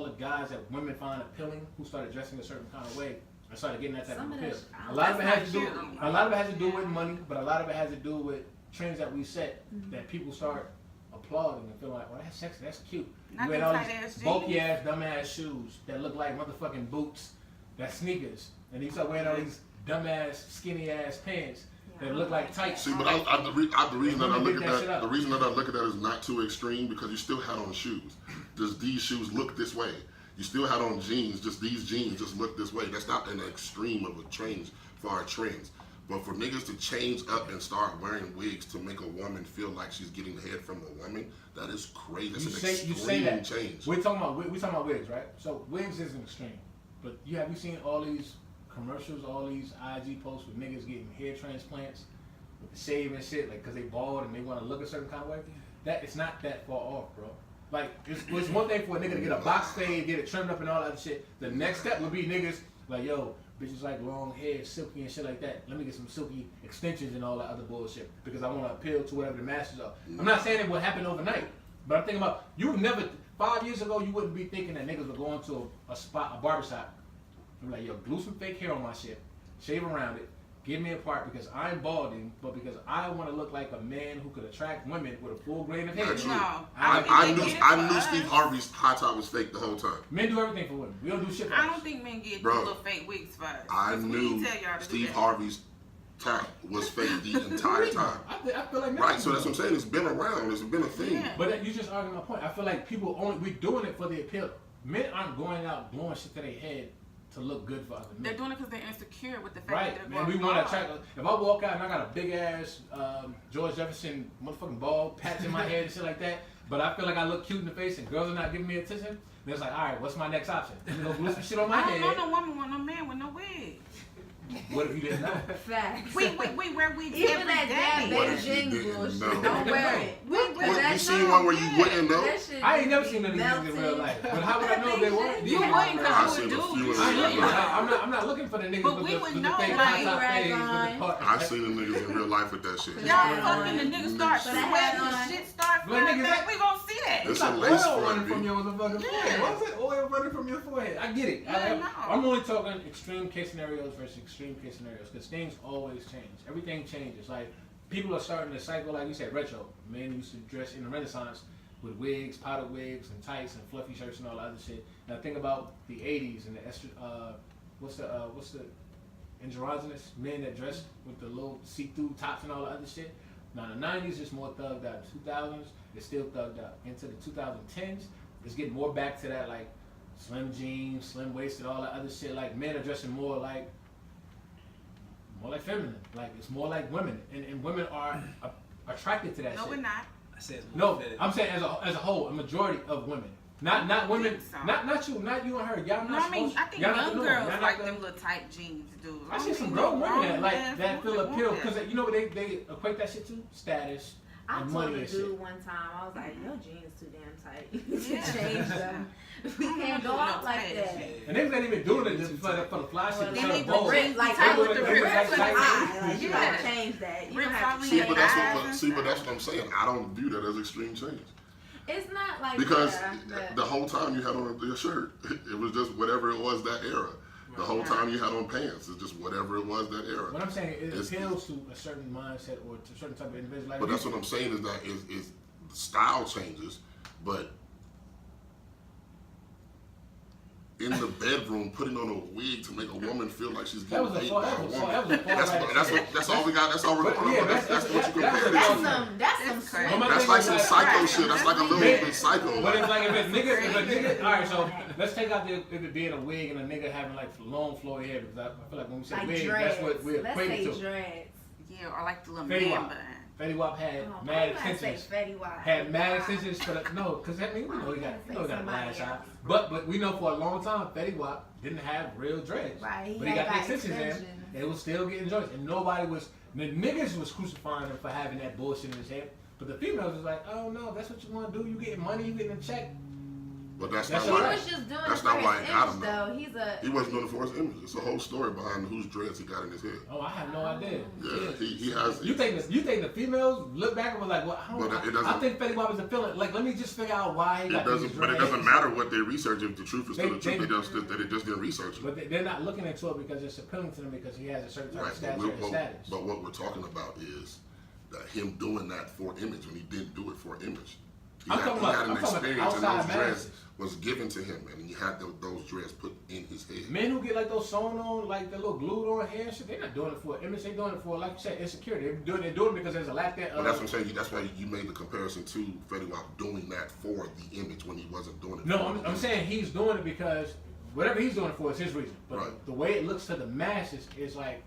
the guys that women find appealing who started dressing a certain kind of way and started getting that type Some of of appeal. that- A lot of it has That's to do. not true. A lot of it has to do with money, but a lot of it has to do with trends that we set that people start applauding and feel like, well, that's sexy, that's cute. Not You had them all tight-ass these jeans. bulky ass, dumb ass shoes that look like motherfucking boots, that's sneakers, and you start wearing all these dumb ass, skinny ass pants that look like tights. See, but the reason that I Women look pick at that shit that, up. the reason that I look at that is not too extreme because you still had on shoes. does these shoes look this way? You still had on jeans, just these jeans just look this way. That's not an extreme of a change for our trends. But for niggas to change up and start wearing wigs to make a woman feel like she's getting the head from a woman, that is crazy. That's an extreme change. We're talking about wigs, right? So wigs is an extreme. But have you seen all these commercials, all these IG posts with niggas getting hair transplants with the shave and shit, like because they bald and they want to look a certain kind of way? That it's not that far off, bro. Like it's one thing for a nigga to get a box fade, get it trimmed up and all that other shit. The next step would be niggas like, yo, bitches like long hair, silky and shit like that. Let me get some silky extensions and all that other bullshit because I want to appeal to whatever the masses are. I'm not saying it would happen overnight, but I'm thinking about 5 years ago you wouldn't be thinking that niggas would go into a barbershop and be like, yo, glue some fake hair on my shit, shave around it, give me a part because I'm balding, but because I want to look like a man who could attract women with a full grain of hair. No, I knew Steve Harvey's high top was fake the whole time. Men do everything for women. We don't do shit for I us. don't think men get Bro, little fake wigs for us. I knew Steve Harvey's top was fake the entire time. I feel like Right, so that's what I'm saying. It's been around. It's been a thing. Yeah. But you just argued my point. I feel like we're doing it for the appeal. Men aren't going out blowing shit to their head to look good for other men. They're doing it because they're insecure with the fact Right, that they're man. going We want to bald. attract. If I walk out and I got a big ass George Jefferson motherfucking bald patch in my head and shit like that, but I feel like I look cute in the face and girls are not giving me attention, then it's like, all right, what's my next option? Let me go glue some shit on my I head. don't know no woman with no man with no wig. What if you didn't know? Facts. We wear wigs Even every that day. What if you Beijing didn't bullshit. know? Don't wear it. You seen one where you wouldn't know? I ain't never seen none of these niggas in real life. But how would I know if they were? You wouldn't I because seen you a would few do. of I ain't them. looking. I'm not looking for the niggas But with we the would with know, the fake like, high top rag fades with the on. part. I seen them niggas in real life with that shit. Y'all Yeah. fucking the niggas start But I sweating had and shit start But flying niggas- back. We gonna see that. It's It's a like lace oil front, running B. from your motherfucking forehead. Yeah. What's it? Oil running from your forehead. I get it. Yeah, no. I'm only talking extreme case scenarios versus extreme case scenarios because things always change. Everything changes. Like people are starting to cycle, like you said, retro. Men used to dress in the Renaissance with wigs, powdered wigs, and tights and fluffy shirts and all that other shit. Now think about the '80s and the what's the androgynous men that dressed with the little see-through tops and all the other shit. Now the '90s is more thugged out. 2000s is still thugged out. Into the 2010s, it's getting more back to that like slim jeans, slim waisted, all that other shit. Like men are dressing more like feminine. Like it's more like women, and women are attracted to that No, shit. we're not. I say it's more No, fitted. I'm saying as a whole, a majority of women. Not women, think so. not you and her. Y'all No, not I mean, supposed. I think y'all not young the norm. girls Y'all not like the- them little tight jeans, dude. I see don't some think grown no women that grown like ass that feel women appeal want because that. you know what they equate that shit to status I and told money a and dude shit. one time, I was like, your jeans too damn tight. You Yeah. should change them. We I don't can't know go no out like tight that. shit. And niggas ain't even doing it just for the fly shit. Well, to they sell need the the bowl. rib, like They tight do with it- the they do it ribs like with the tight- eye. Like, you Yeah. gotta change that. You Ribs don't have only to See, Yeah. but change that's that. what that's what I'm saying. I don't view that as extreme change It's not like because that. the whole time you had on your shirt, it was just whatever it was that era. The whole time you had on pants, it's just whatever it was that era. What I'm saying is It's- it appeals to a certain mindset or to a certain type of individual. Like But that's what I'm saying is that is style changes, but in the bedroom, putting on a wig to make a woman feel like she's That getting was a paid far- by a that was a woman. far- that was a far right That's all we got. That's all we're But going yeah, on. That's what you compare it That's to. some That's swing. crazy. My That's thing like is some like- psycho right. shit. That's like a little Yeah. bit psycho. But it's like if a nigga, all right. So let's take out if it being a wig and a nigga having like long flowy hair because I feel like when we say Like wig, dreads. that's what we're Let's equating say to. dreads. Yeah, or like the little Fetty man Wap. bun. Fetty Wap had Oh, mad I'm gonna say extensions. Fetty Wap. Had mad extensions for the because I mean we know he got a lash out. But we know for a long time Fetty Wap didn't have real dreads. Right, But he got the extensions in. extensions. And it was still getting joints. And nobody was the niggas was crucifying him for having that bullshit in his head. But the females was like, oh no, that's what you want to do. You getting money, you getting a check. But that's That's not all He why. right. was just doing That's it not for why his I got image, him, though. He's a. He wasn't doing it for his image. It's a whole story behind whose dreads he got in his head. Oh, I have no idea. Yeah, he has. You think the females look back and was like, well, I don't But it know. doesn't- I think Fetty Wap is a feeling. Like, let me just figure out why he It got these doesn't. But it dreads. doesn't matter what they research if the truth is still the They- truth. They just didn't research it. But they're not looking into it because it's appealing to them because he has a certain type Right, of stature and status. but what we're talking about is that him doing that for image when he didn't do it for image. He I'm had talking about an outside experience in those dreads Madison. was given to him, and he had those dreads put in his head. Men who get like those sewn on, like the little glued on hair and shit, they're not doing it for image. They're doing it for, like you said, insecurity. They're doing it because there's a lack that. But that's what I'm saying. That's why you made the comparison to Fetty Wap doing that for the image when he wasn't doing it. No, I'm saying he's doing it because whatever he's doing it for is his reason. But Right. the way it looks to the masses is like,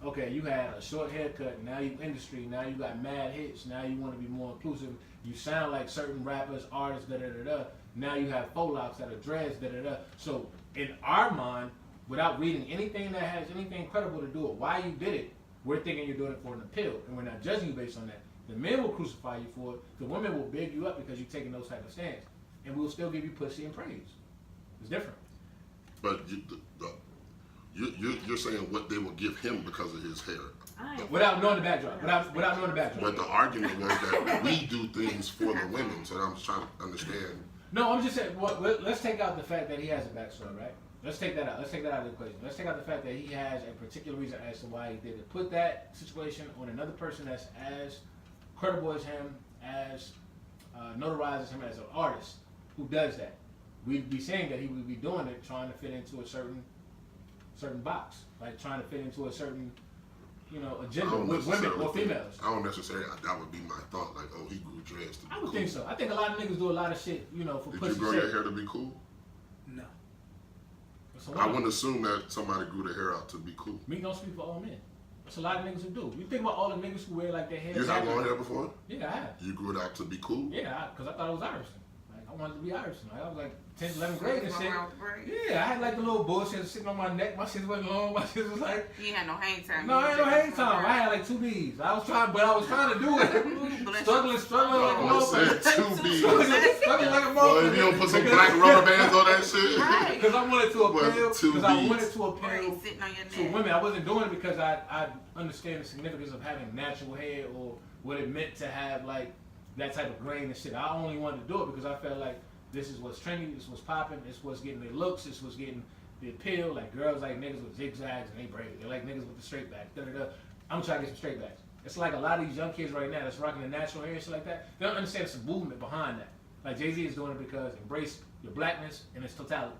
okay, you had a short haircut, now you industry, now you got mad hits, now you want to be more inclusive. You sound like certain rappers, artists, da da da da. Now you have faux locks that are dreads, da da da. So in our mind, without reading anything that has anything credible to do with why you did it, we're thinking you're doing it for an appeal, and we're not judging you based on that. The men will crucify you for it. The women will big you up because you're taking those type of stands, and we'll still give you pussy and praise. It's different. But you're saying what they will give him because of his hair. Without knowing the backdrop. Without knowing the backdrop. But the argument was that we do things for the women, so I'm just trying to understand. No, I'm just saying. Well, let's take out the fact that he has a backstory, right? Let's take that out. Let's take that out of the equation. Let's take out the fact that he has a particular reason as to why he did it. Put that situation on another person that's as credible as him, as notarized as him as an artist who does that. We'd be saying that he would be doing it trying to fit into a certain box, like trying to fit into a certain, agenda with women or females. I don't necessarily. That would be my thought. Like, oh, he grew dreads to be I would cool. think so. I think a lot of niggas do a lot of shit, for Did pussy you grow sake. your hair to be cool? No. So I wouldn't assume that somebody grew their hair out to be cool. Me don't speak for all men. There's a lot of niggas who do. You think about all the niggas who wear like their hair. You had long hair before? Yeah, I have. You grew it out to be cool? Yeah, because I thought it was Irishman. Like, I wanted to be Irishman. Like, I was like 10th, 11th grade and shit. Yeah, I had like the little bullshit sitting on my neck. My shit wasn't long. My shit was like. You ain't had no hang time. No, I ain't no hang time. I had like 2 B's. I was trying to do it. struggling like a motherfucker. Said 2 B's. Struggling like a Well, motherfucker. if you don't put some black rubber bands on that shit. Right. Because I wanted to appeal. Two Because I Bs. wanted to Or appeal ain't sitting on your to neck. women. I wasn't doing it because I understand the significance of having natural hair or what it meant to have like that type of grain and shit. I only wanted to do it because I felt like this is what's trendy, this was popping, this was getting their looks, this was getting the appeal. Like girls like niggas with zigzags and they braided. They like niggas with the straight back. I'm trying to get some straight backs. It's like a lot of these young kids right now that's rocking the natural hair and shit like that. They don't understand there's a movement behind that. Like Jay-Z is doing it because embrace your blackness and its totality.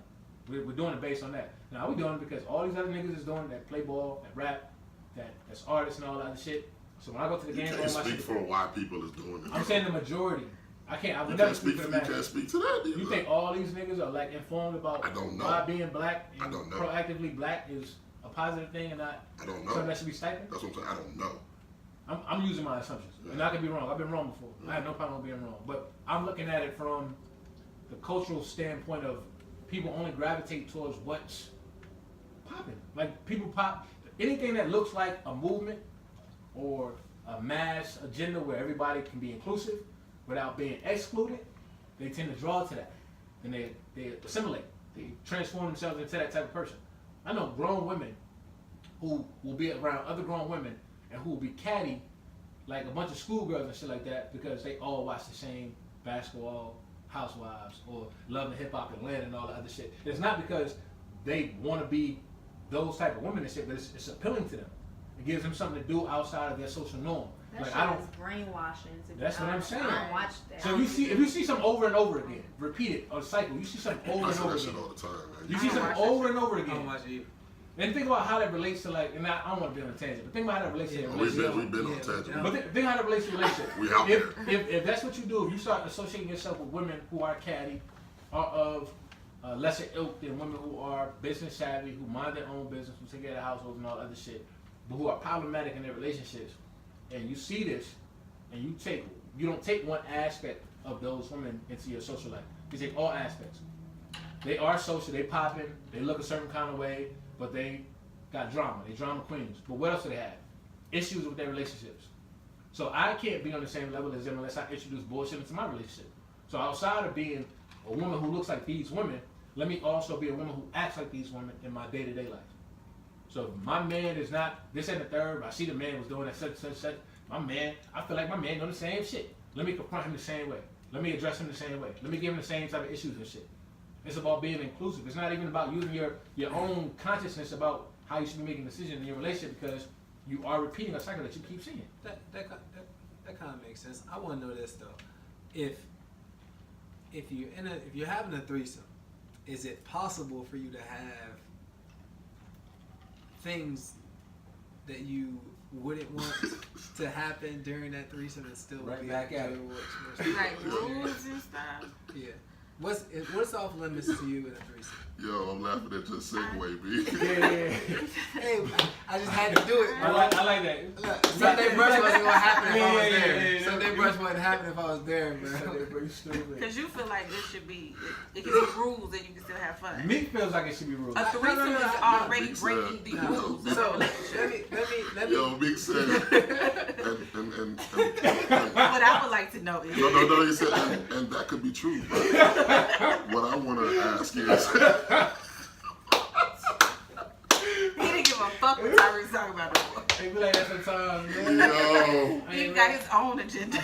We're doing it based on that. Now we doing it because all these other niggas is doing it that play ball, that rap, that's artists and all that other shit. So when I go to the You game, can't speak for why people is doing it. I'm saying the majority. I would You never can't speak speak for for, the you can't masses. speak to that. You think all these niggas are like informed about I don't know. why being black and I don't know. proactively black is a positive thing and not I don't something know. that should be stifled? That's what I'm saying. I don't know. I'm using my assumptions, and I could be wrong. I've been wrong before. I have no problem with being wrong, but I'm looking at it from the cultural standpoint of people only gravitate towards what's popping. Like people pop anything that looks like a movement or a mass agenda where everybody can be inclusive without being excluded. They tend to draw to that, and they assimilate. They transform themselves into that type of person. I know grown women who will be around other grown women and who will be catty like a bunch of schoolgirls and shit like that because they all watch the same basketball, Housewives, or Love and Hip Hop and Land and all the other shit. It's not because they want to be those type of women and shit, but it's appealing to them. It gives them something to do outside of their social norm. That Like shit I don't. is brainwashing. That's what I'm saying. I don't watch that. So if you see something over and over again, repeat it or cycle. You see something over I and say over that shit again. all the time, man. You I see don't something watch that over and over I don't again. watch it either. And think about how that relates to like, and I don't want to be on a tangent, but think about how that relates to a We've relationship. been on Yeah, tangent. But think how that relates to a relationship. We out If that's what you do, if you start associating yourself with women who are catty, are of lesser ilk than women who are business savvy, who mind their own business, who take care of their households and all other shit, but who are problematic in their relationships, and you see this, and you don't take one aspect of those women into your social life. You take all aspects. They are social, they popping, they look a certain kind of way, but they got drama. They drama queens. But what else do they have? Issues with their relationships. So I can't be on the same level as them unless I introduce bullshit into my relationship. So outside of being a woman who looks like these women, let me also be a woman who acts like these women in my day-to-day life. So if my man is not this and the third, I see the man was doing that such. My man, I feel like my man doing the same shit. Let me confront him the same way. Let me address him the same way. Let me give him the same type of issues and shit. It's about being inclusive. It's not even about using your own consciousness about how you should be making decisions in your relationship because you are repeating a cycle that you keep seeing. That kind of makes sense. I want to know this though. If if you're having a threesome, is it possible for you to have things that you wouldn't want to happen during that threesome and still Right be back at it. enjoyable experience? Like rules and stuff. Yeah. What's off limits to you in a threesome? Yo, I'm laughing at your segue, B. Yeah. Hey, I just had to do it. I like that. Look, Sunday brunch wasn't gonna happen if I was Yeah, there. yeah. Sunday brunch wouldn't happen if I was there, bro. Because you feel like this should be, it can be rules and you can still have fun. Me feels like it should be rules. A threesome is already Big breaking the Sam. rules of So the relationship. let me. Yo, Big Sam. and What I would like to know is, no, he said, and that could be true. But what I want to ask is, he didn't give a fuck what Tyreek's talking about no more. They be like that sometimes, man. yo, He got his own agenda. I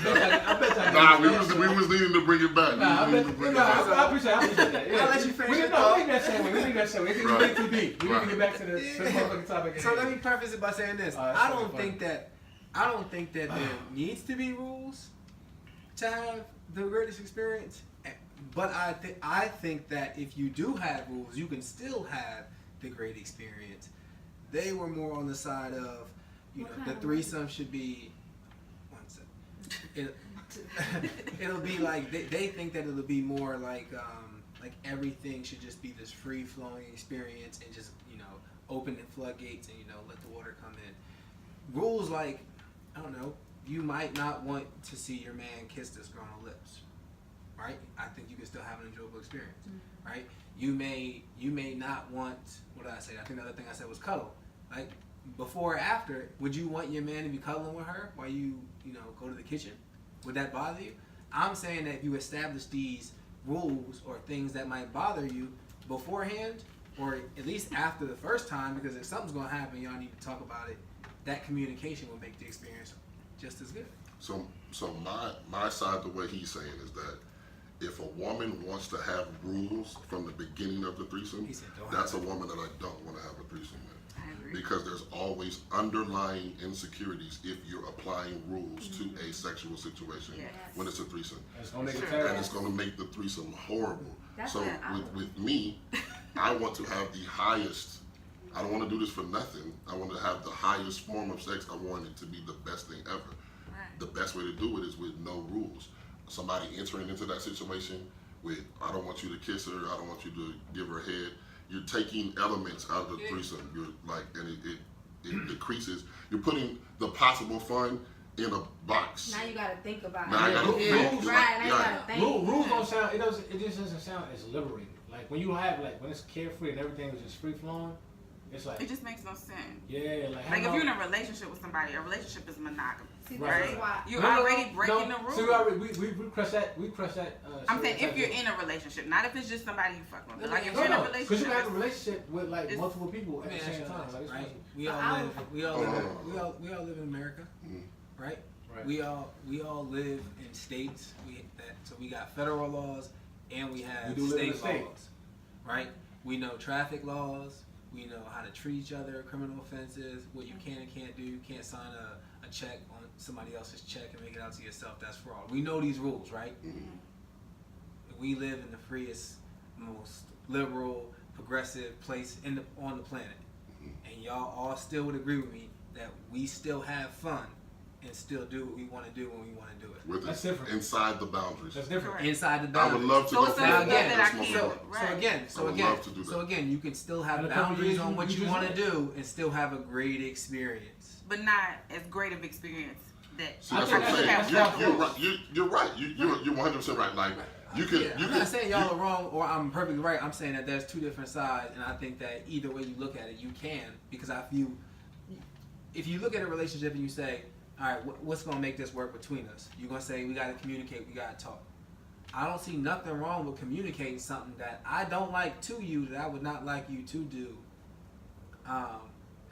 bet I nah, we was needing to bring it back. Nah, I We was needing to bring it back. I appreciate that. Yeah. I'll let you finish We your didn't thought. leave that same way. We leave that same way. We Right. get too deep. We need to Right. get back to the motherfucking topic. So let me preface it by saying this: That's I so don't funny. think that there needs to be rules to have the greatest experience. But I think that if you do have rules, you can still have the great experience. They were more on the side of, What the kind of threesome should be. One second. It'll be like they think that it'll be more like everything should just be this free flowing experience and just open the floodgates and let the water come in. Rules like, I don't know, you might not want to see your man kiss this girl on the lips, right? I think you can still have an enjoyable experience, right? You may not want, what did I say? I think the other thing I said was cuddle. Like before or after, would you want your man to be cuddling with her while you go to the kitchen? Would that bother you? I'm saying that if you establish these rules or things that might bother you beforehand, or at least after the first time, because if something's gonna happen, y'all need to talk about it. That communication will make the experience just as good. So my side, the way he's saying is that if a woman wants to have rules from the beginning of the threesome, He said, "Don't that's a have woman that I don't want to have a threesome with. I agree. Because there's always underlying insecurities if you're applying rules to a sexual situation Yes. when it's a threesome. It's gonna make it Sure. And terrible. it's going to make the threesome horrible. That's So what I with me, I want to have the highest, I don't want to do this for nothing. I want to have the highest form of sex. I want it to be the best thing ever. Right. The best way to do it is with no rules. Somebody entering into that situation with, I don't want you to kiss her, I don't want you to give her head. You're taking elements out of the threesome. You're like, and it decreases. You're putting the possible fun in a box. Now you gotta think about Now I it. gotta Yeah. think. Rules, Right, now you Yeah. gotta think. Rules don't sound. It just doesn't sound as liberating. Like when you have when it's carefree and everything is just free flowing. It's like It just makes no sense. yeah, Like if you're in a relationship with somebody, a relationship is monogamous. See, Right. this is why. You're already breaking the rules. So we already we crushed that. We crushed that. I'm saying if stereotype. you're in a relationship, not if it's just somebody you fuck with. No, Like if No, you're in a no, because you relationship, can have a relationship with like it's- multiple people Let at me the ask same you time. this, Like, it's right? possible. We all I live. We all live. We all live in America, right? Right. We all live in states. So we got federal laws and we have We do live in state a state. laws, right? We know traffic laws. We know how to treat each other, criminal offenses, what you can and can't do. You can't sign a check on somebody else's check and make it out to yourself. That's fraud. We know these rules, right? We live in the freest, most liberal, progressive place on the planet. And y'all all still would agree with me that we still have fun and still do what we want to do when we want to do it. With That's it different. inside the boundaries. That's different. Correct. Inside the I boundaries. would love to So go it's for some Now that. stuff again, that I That's can't. my do. goal. So again, I would love to do that. so again, you can still have And the boundaries boundaries on what you you just want to said. do and still have a great experience. But not as great of experience that See, I that's think what I'm that's- saying. that's You're not right. You're right. You're 100% right. Like you could. Yeah, You I'm could. not saying y'all are wrong or I'm perfectly right. I'm saying that there's two different sides, and I think that either way you look at it, you can. Because if you look at a relationship and you say, all right, what's going to make this work between us? You're going to say, we got to communicate, we got to talk. I don't see nothing wrong with communicating something that I don't like to you that I would not like you to do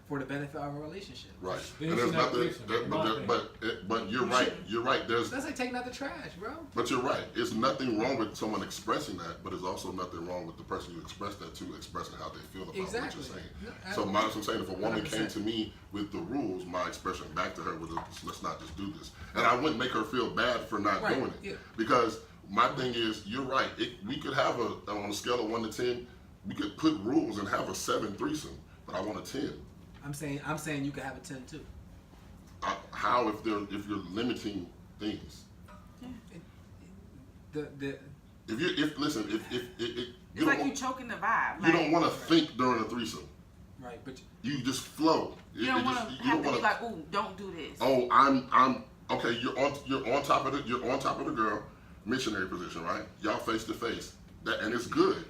for the benefit of our relationship. Right. Then And you there's should have nothing. threesome, in my opinion. But you're right. You're right. There's. That's like taking out the trash, bro. But you're right. It's nothing wrong with someone expressing that, but there's also nothing wrong with the person you express that to expressing how they feel about what Exactly. you're saying. No, So that's what I'm saying. If a woman 100%. came to me with the rules, my expression back to her was, let's not just do this. And I wouldn't make her feel bad for not Right, doing it. yeah. Because My thing is, you're right. We could have on a scale of 1 to 10, we could put rules and have a 7 threesome, but I want a 10. I'm saying you could have a 10 too. How if you're limiting things? It's like you choking the vibe. You don't want to think during a threesome. Right, but you just flow. You don't want to have to be like, "Ooh, don't do this." Oh, I'm okay. You're on top of the girl, missionary position, right? Y'all face to face, and it's good,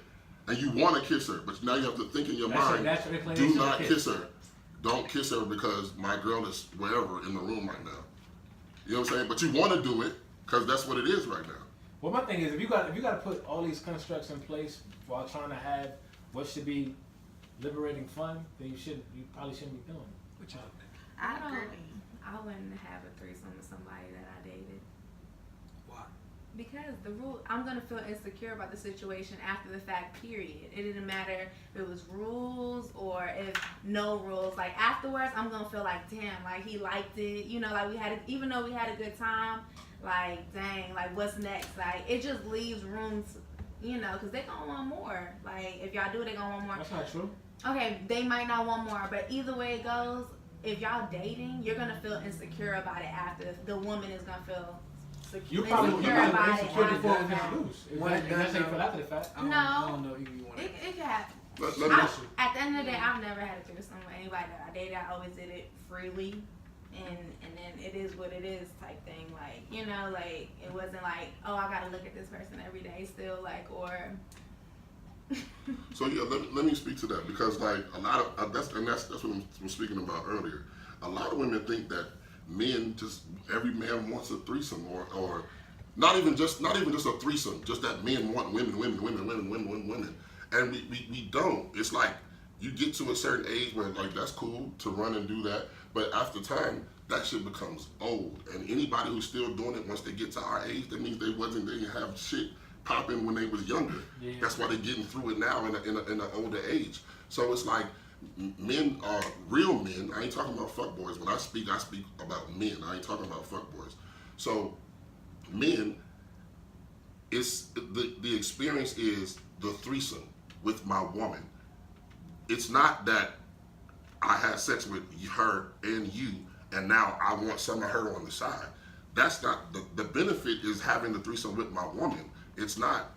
and you want to kiss her, but now you have to think in your mind, do not kiss her. Don't kiss her because my girl is wherever in the room right now. You know what I'm saying? But you want to do it because that's what it is right now. Well, my thing is, if you got to put all these constructs in place while trying to have what should be liberating fun, then you probably shouldn't be doing it. what y'all think? I agree. I wouldn't have a threesome with somebody that I dated. Why? Because I'm gonna feel insecure about the situation after the fact. Period. It didn't matter if it was rules or if no rules. Like afterwards, I'm gonna feel like, damn, like he liked it. You know, like even though we had a good time, like dang, like what's next? Like it just leaves room, you know, because they gonna want more. Like if y'all do it, they gonna want more. That's not true. Okay, they might not want more, but either way it goes, if y'all dating, you're gonna feel insecure about it after. The woman is gonna feel You probably about it insecure before after. it gets loose. That's how you feel after the fact. I don't know if you want to. It can happen. Let me ask you. At the end of the day, I've never had a threesome with anybody that I dated. I always did it freely, and then it is what it is type thing. Like, you know, like it wasn't like, oh, I gotta look at this person every day still, like, or. So yeah, let me speak to that because like a lot of that's what I was speaking about earlier. A lot of women think that men every man wants a threesome or not even just a threesome, just that men want women, and we don't. It's like you get to a certain age where like that's cool to run and do that, but after time that shit becomes old, and anybody who's still doing it once they get to our age, that means they didn't have shit popping when they was younger. Yeah. That's why they're getting through it now in an older age. So it's like men are real men. I ain't talking about fuckboys. When I speak about men. I ain't talking about fuckboys. So men, it's the experience is the threesome with my woman. It's not that I had sex with her and you, and now I want some of her on the side. That's not the benefit is having the threesome with my woman. It's not,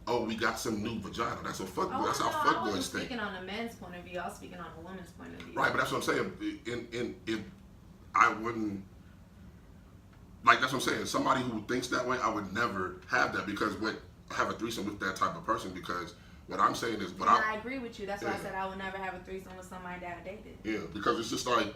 oh, we got some new vagina. That's a fuck. That's how I fuckboys wasn't think. speaking on a man's point of view. I was speaking on a woman's point of view. Right, but that's what I'm saying. In I wouldn't like. That's what I'm saying. Somebody who thinks that way, I would never have that because have a threesome with that type of person because what I'm saying is, but I agree with you. That's why I said I would never have a threesome with somebody that I dated. Yeah, because it's just like.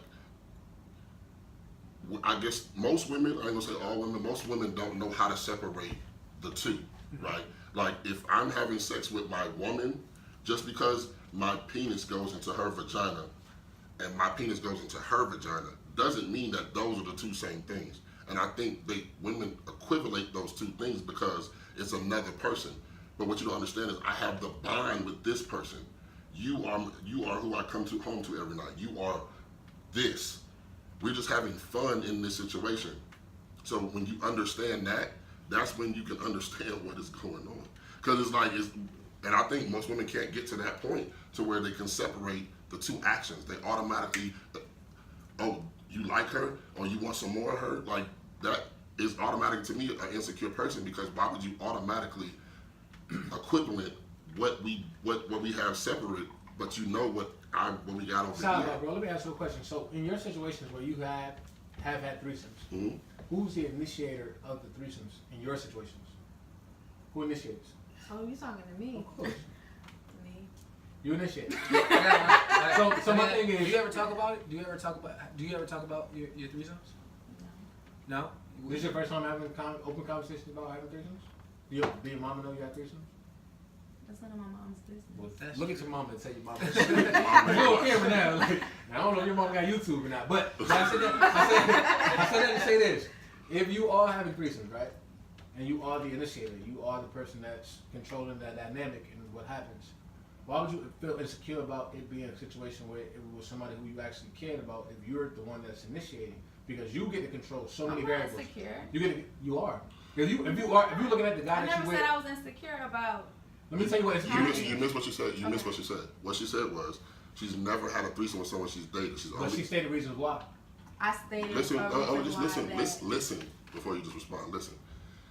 I guess most women, I ain't gonna say all women, most women don't know how to separate the two, right? Like if I'm having sex with my woman, just because my penis goes into her vagina and my penis goes into her vagina doesn't mean that those are the two same things. And I think women equivalate those two things because it's another person. But what you don't understand is I have the bond with this person. You are who I come home to every night. You are this. We're just having fun in this situation. So when you understand that, that's when you can understand what is going on. Because and I think most women can't get to that point to where they can separate the two actions. They automatically, oh, you like her or you want some more of her? Like that is automatic to me an insecure person because why would you automatically equivalent what we have separate, but you know what we got over here. Bro, let me ask you a question. So, in your situations where you have had threesomes, who's the initiator of the threesomes in your situations? Who initiates? Oh, you talking to me? Of course. Me. You initiate. So my thing is, do you ever talk about it? Do you ever talk about your threesomes? No. This is your first time having open conversations about having threesomes? Do your mama know you have threesomes? That's none of my mom's business. Well, look at your mama and tell your mama. You're on camera now. Like, I don't know if your mom got YouTube or not, but I said that to say this. If you are having threesomes, right, and you are the initiator, you are the person that's controlling that dynamic and what happens, why would you feel insecure about it being a situation where it was somebody who you actually cared about if you're the one that's initiating? because you get to control so many I'm not variables. insecure. You are. If you looking at the guy I that never you said with, I was insecure about. let me tell you what. You missed what she said. You missed what she said. What she said was she's never had a threesome with someone she's dated. She's But only. she stated reasons why. I stated. Listen, a just reason why that- listen before you just respond. Listen.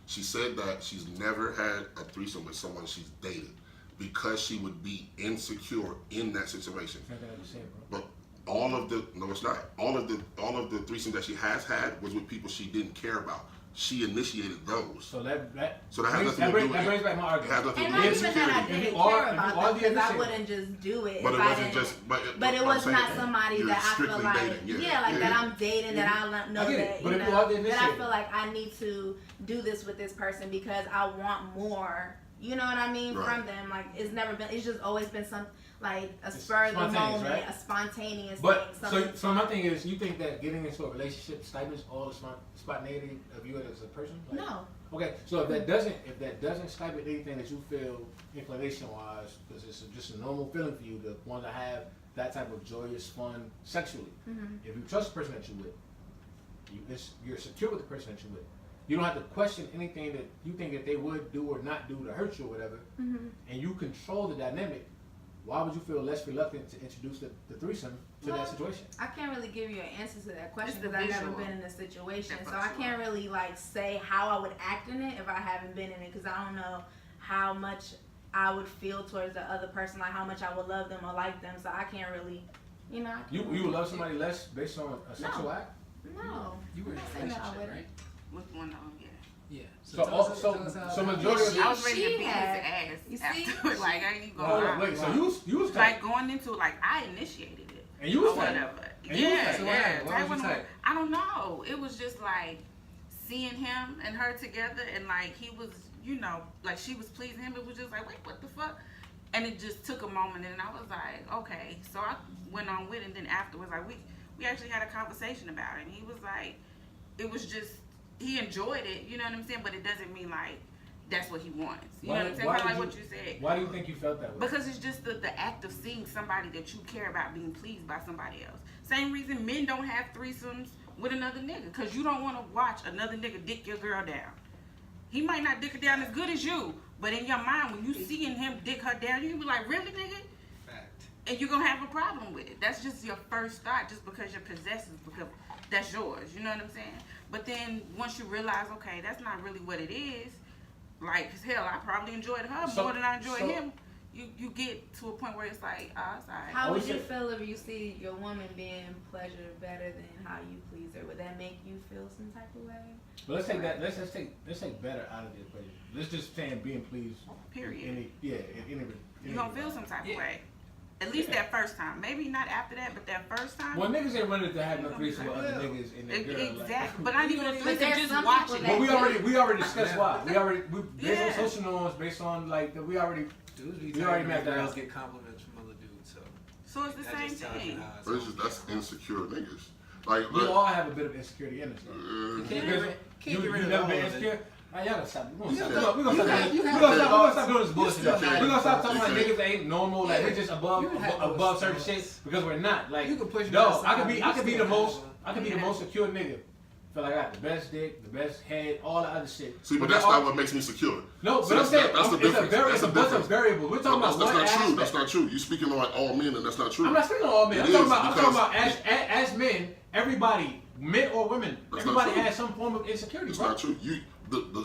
She said that she's never had a threesome with someone she's dated because she would be insecure in that situation. That's what I just said, bro. But all of the it's not. All of the threesomes that she has had was with people she didn't care about. She initiated those. So that has nothing to do with brings back my It has argument. nothing And to not do with even that I insecurity. didn't If you are- care if you are about the them, because I initiator. wouldn't just do it But if it I wasn't didn't. just. But it I'm was saying, not somebody you're that I feel strictly like, dating. that I'm dating, that I know I get it, that, but you if you are the know, that I initiator. feel like I need to do this with this person because I want more. You know what I mean? Right. From them, like it's just always been some like a It's spur of the spontaneous, moment, right? a spontaneous But thing. so my thing is, you think that getting into a relationship stifles all the spontaneity of you as a person? Like, No. Okay, so if that doesn't stifle anything that you feel inclination wise, because it's just a normal feeling for you to want to have that type of joyous fun sexually. Mm-hmm. If you trust the person that you're with, you're secure with the person that you're with. You don't have to question anything that you think that they would do or not do to hurt you or whatever, Mm-hmm. and you control the dynamic. Why would you feel less reluctant to introduce the threesome to Well, that situation? I can't really give you an answer to that question It's the because I've never visual been in this situation, that so fucks I you can't up. really like say how I would act in it if I haven't been in it because I don't know how much I would feel towards the other person, like how much I would love them or like them. So I can't really, you know. I You can't would really- love somebody less based on a sexual act? No. You were in I'm a not saying that I relationship, wouldn't. right? With one of them, yeah. Yeah. So tell us how so that majority of She- I was ready to she beat his had- ass you see? afterwards. Like, I ain't even Hold going on, on. wait, so you was Like, tight. going into it, like, I initiated it. And you was or tight. whatever. And you was Yeah, tight. So what yeah. happened? Why That was you one tight? I don't know. It was just like seeing him and her together, and like he was, you know, like she was pleasing him. It was just like, wait, what the fuck? And it just took a moment, and I was like, okay. So I went on with it, and then afterwards, like we actually had a conversation about it, and he was like, it was just he enjoyed it, you know what I'm saying? But it doesn't mean like that's what he wants. You know what I'm saying? Kind of like what you said. Why do you think you felt that way? Because it's just the act of seeing somebody that you care about being pleased by somebody else. Same reason men don't have threesomes with another nigga. Because you don't want to watch another nigga dick your girl down. He might not dick her down as good as you. But in your mind, when you seeing him dick her down, you be like, really, nigga? Fact. And you're going to have a problem with it. That's just your first thought, just because you're possessive, because that's yours. You know what I'm saying? But then once you realize, okay, that's not really what it is, like, hell, I probably enjoyed her more than I enjoyed him. You get to a point where it's like, oh, it's all right. How would Always you say- feel if you see your woman being pleasured better than how you please her? Would that make you feel some type of way? But let's take that. Let's take better out of the equation. Let's just saying being pleased. Period. In any You're going to feel some type of Yeah. way. At least that first time. Maybe not after that, but that first time. Well, niggas ain't running to have no threesome with other niggas and their girl. Exactly. But not even a But threesome, there's just some watching people it. But we already discussed why. We based Yeah. on social norms, based on like that. We already Dudes be We already tight met when that girls out. get compliments from other dudes, so So it's the that same just tells you thing. how it's But it's just that's insecure niggas. Like, we all have a bit of insecurity in us. Though. You Because can't get rid you of never all been of it. insecure. Man, y'all gotta stop. We're You gonna have stop. to- We're gonna you have- stop. you We're have gonna to- stop doing this bullshit. still We're have- gonna stop talking about you can't. niggas that ain't normal. Like we Yeah. just above You have those above certain things. shit because we're not. Like You can push me no, aside, I could but be you the still most. have one. I could be the most secure nigga. Feel like I got the best dick, the best head, all the other shit. see, but that's not what makes me secure. No, See, but I'm saying that's the it's a difference. very, That's it's a the bunch of difference. variables. We're talking That's about one not true. aspect. That's not true. You speaking like all men, and that's not true. I'm not speaking on all men. It I'm talking is, about because as men, everybody, men or women, That's not everybody true. has some form of insecurity, It's bro. not true.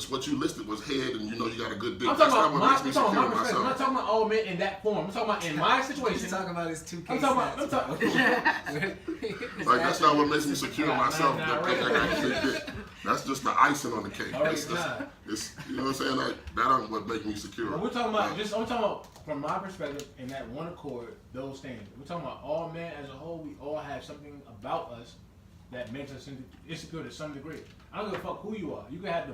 What you listed was head, and you know you got a good dick. I'm That's talking not about what makes me my secure perspective. I'm not myself. talking about all men in that form. I'm talking about in my situation. He's talking about his 2K I'm talking about. Like that's not what makes me secure Nah, myself. nah, The thing I got a big dick. That's just the icing on the cake. All right, It's nah. it's you know what I'm saying? Like that ain't what make me secure. But we're talking about I'm talking about from my perspective in that one accord, those things. We're talking about all men as a whole. We all have something about us that makes us insecure to some degree. I don't give a fuck who you are. You can have the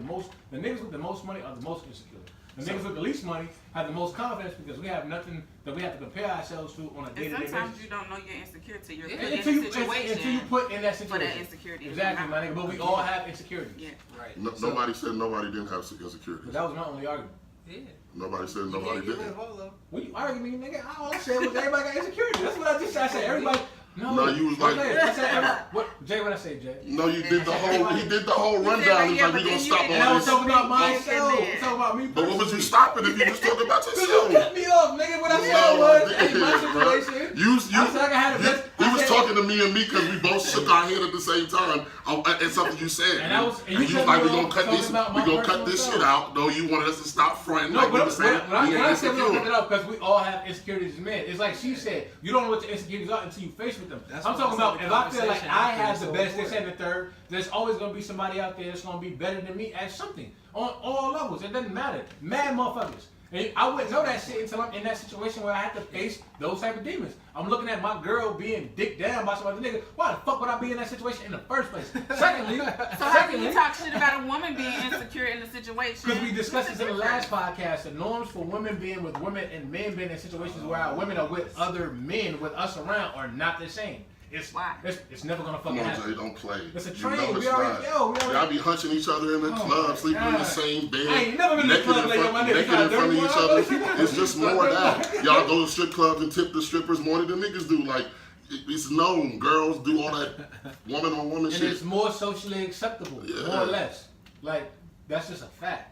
niggas with the most money are the most insecure. The niggas with the least money have the most confidence because we have nothing that we have to compare ourselves to on a And day-to-day sometimes basis. you don't know you're insecure till you're Yeah. put in Until you a situation. put in that for situation. that insecurity to Exactly, come my out. nigga. But we all have insecurities. Yeah. Right. No, So- nobody said nobody didn't have insecurities. But that was my only argument. Yeah. Nobody said You nobody can't get rid didn't. of all of them. What you arguing me, nigga? All I said was everybody got insecurity. That's what I just said. I said everybody. No, you was like, I said, what, Jay? What I say, Jay? no, you did the whole. He did the whole rundown. He's like, we gonna stop And I all was this. talking about myself. I'm talking about me. But what was you stopping if you was talking about Because you yourself? cut me off, nigga. What I said No, was, I in my didn't, bro. situation, You I said I had a best. he I was said- talking to me and me because we both shook our head at the same time at something you said. And I was- and you you cut was like, me we gonna off cut talking this, about we my gonna cut personal this stuff. shit out. No, you wanted us to stop fronting. No, like but you were saying, when I said we don't cut insecure. it off because we all have insecurities as men. It's like she said, you don't know what your insecurities are until you face with them. That's I'm what talking I said, about the if I feel like conversation I after have is the so best, this, important. and the third, there's always gonna be somebody out there that's gonna be better than me at something on all levels. It doesn't matter. Mad motherfuckers. And I wouldn't know that shit until I'm in that situation where I have to face those type of demons. I'm looking at my girl being dicked down by some other nigga. Why the fuck would I be in that situation in the first place? Secondly, So how can you talk shit about a woman being insecure in the situation? because we discussed this in the last podcast, the norms for women being with women and men being in situations where our women are with other men with us around are not the same. Why? It's never gonna Come fucking on, happen. Jay, don't play. It's a You train. know We it's already- not. yo, we already- Y'all be hunching each other in the Oh club, my sleeping in the God. same bed. I ain't never been to the naked club in like front, my nigga. naked You in got front of dirty each one. other. It's just more of that. Y'all go to strip clubs and tip the strippers more than the niggas do. Like, it's known. Girls do all that woman on woman And shit. it's more socially acceptable, Yeah. more or less. Like, that's just a fact.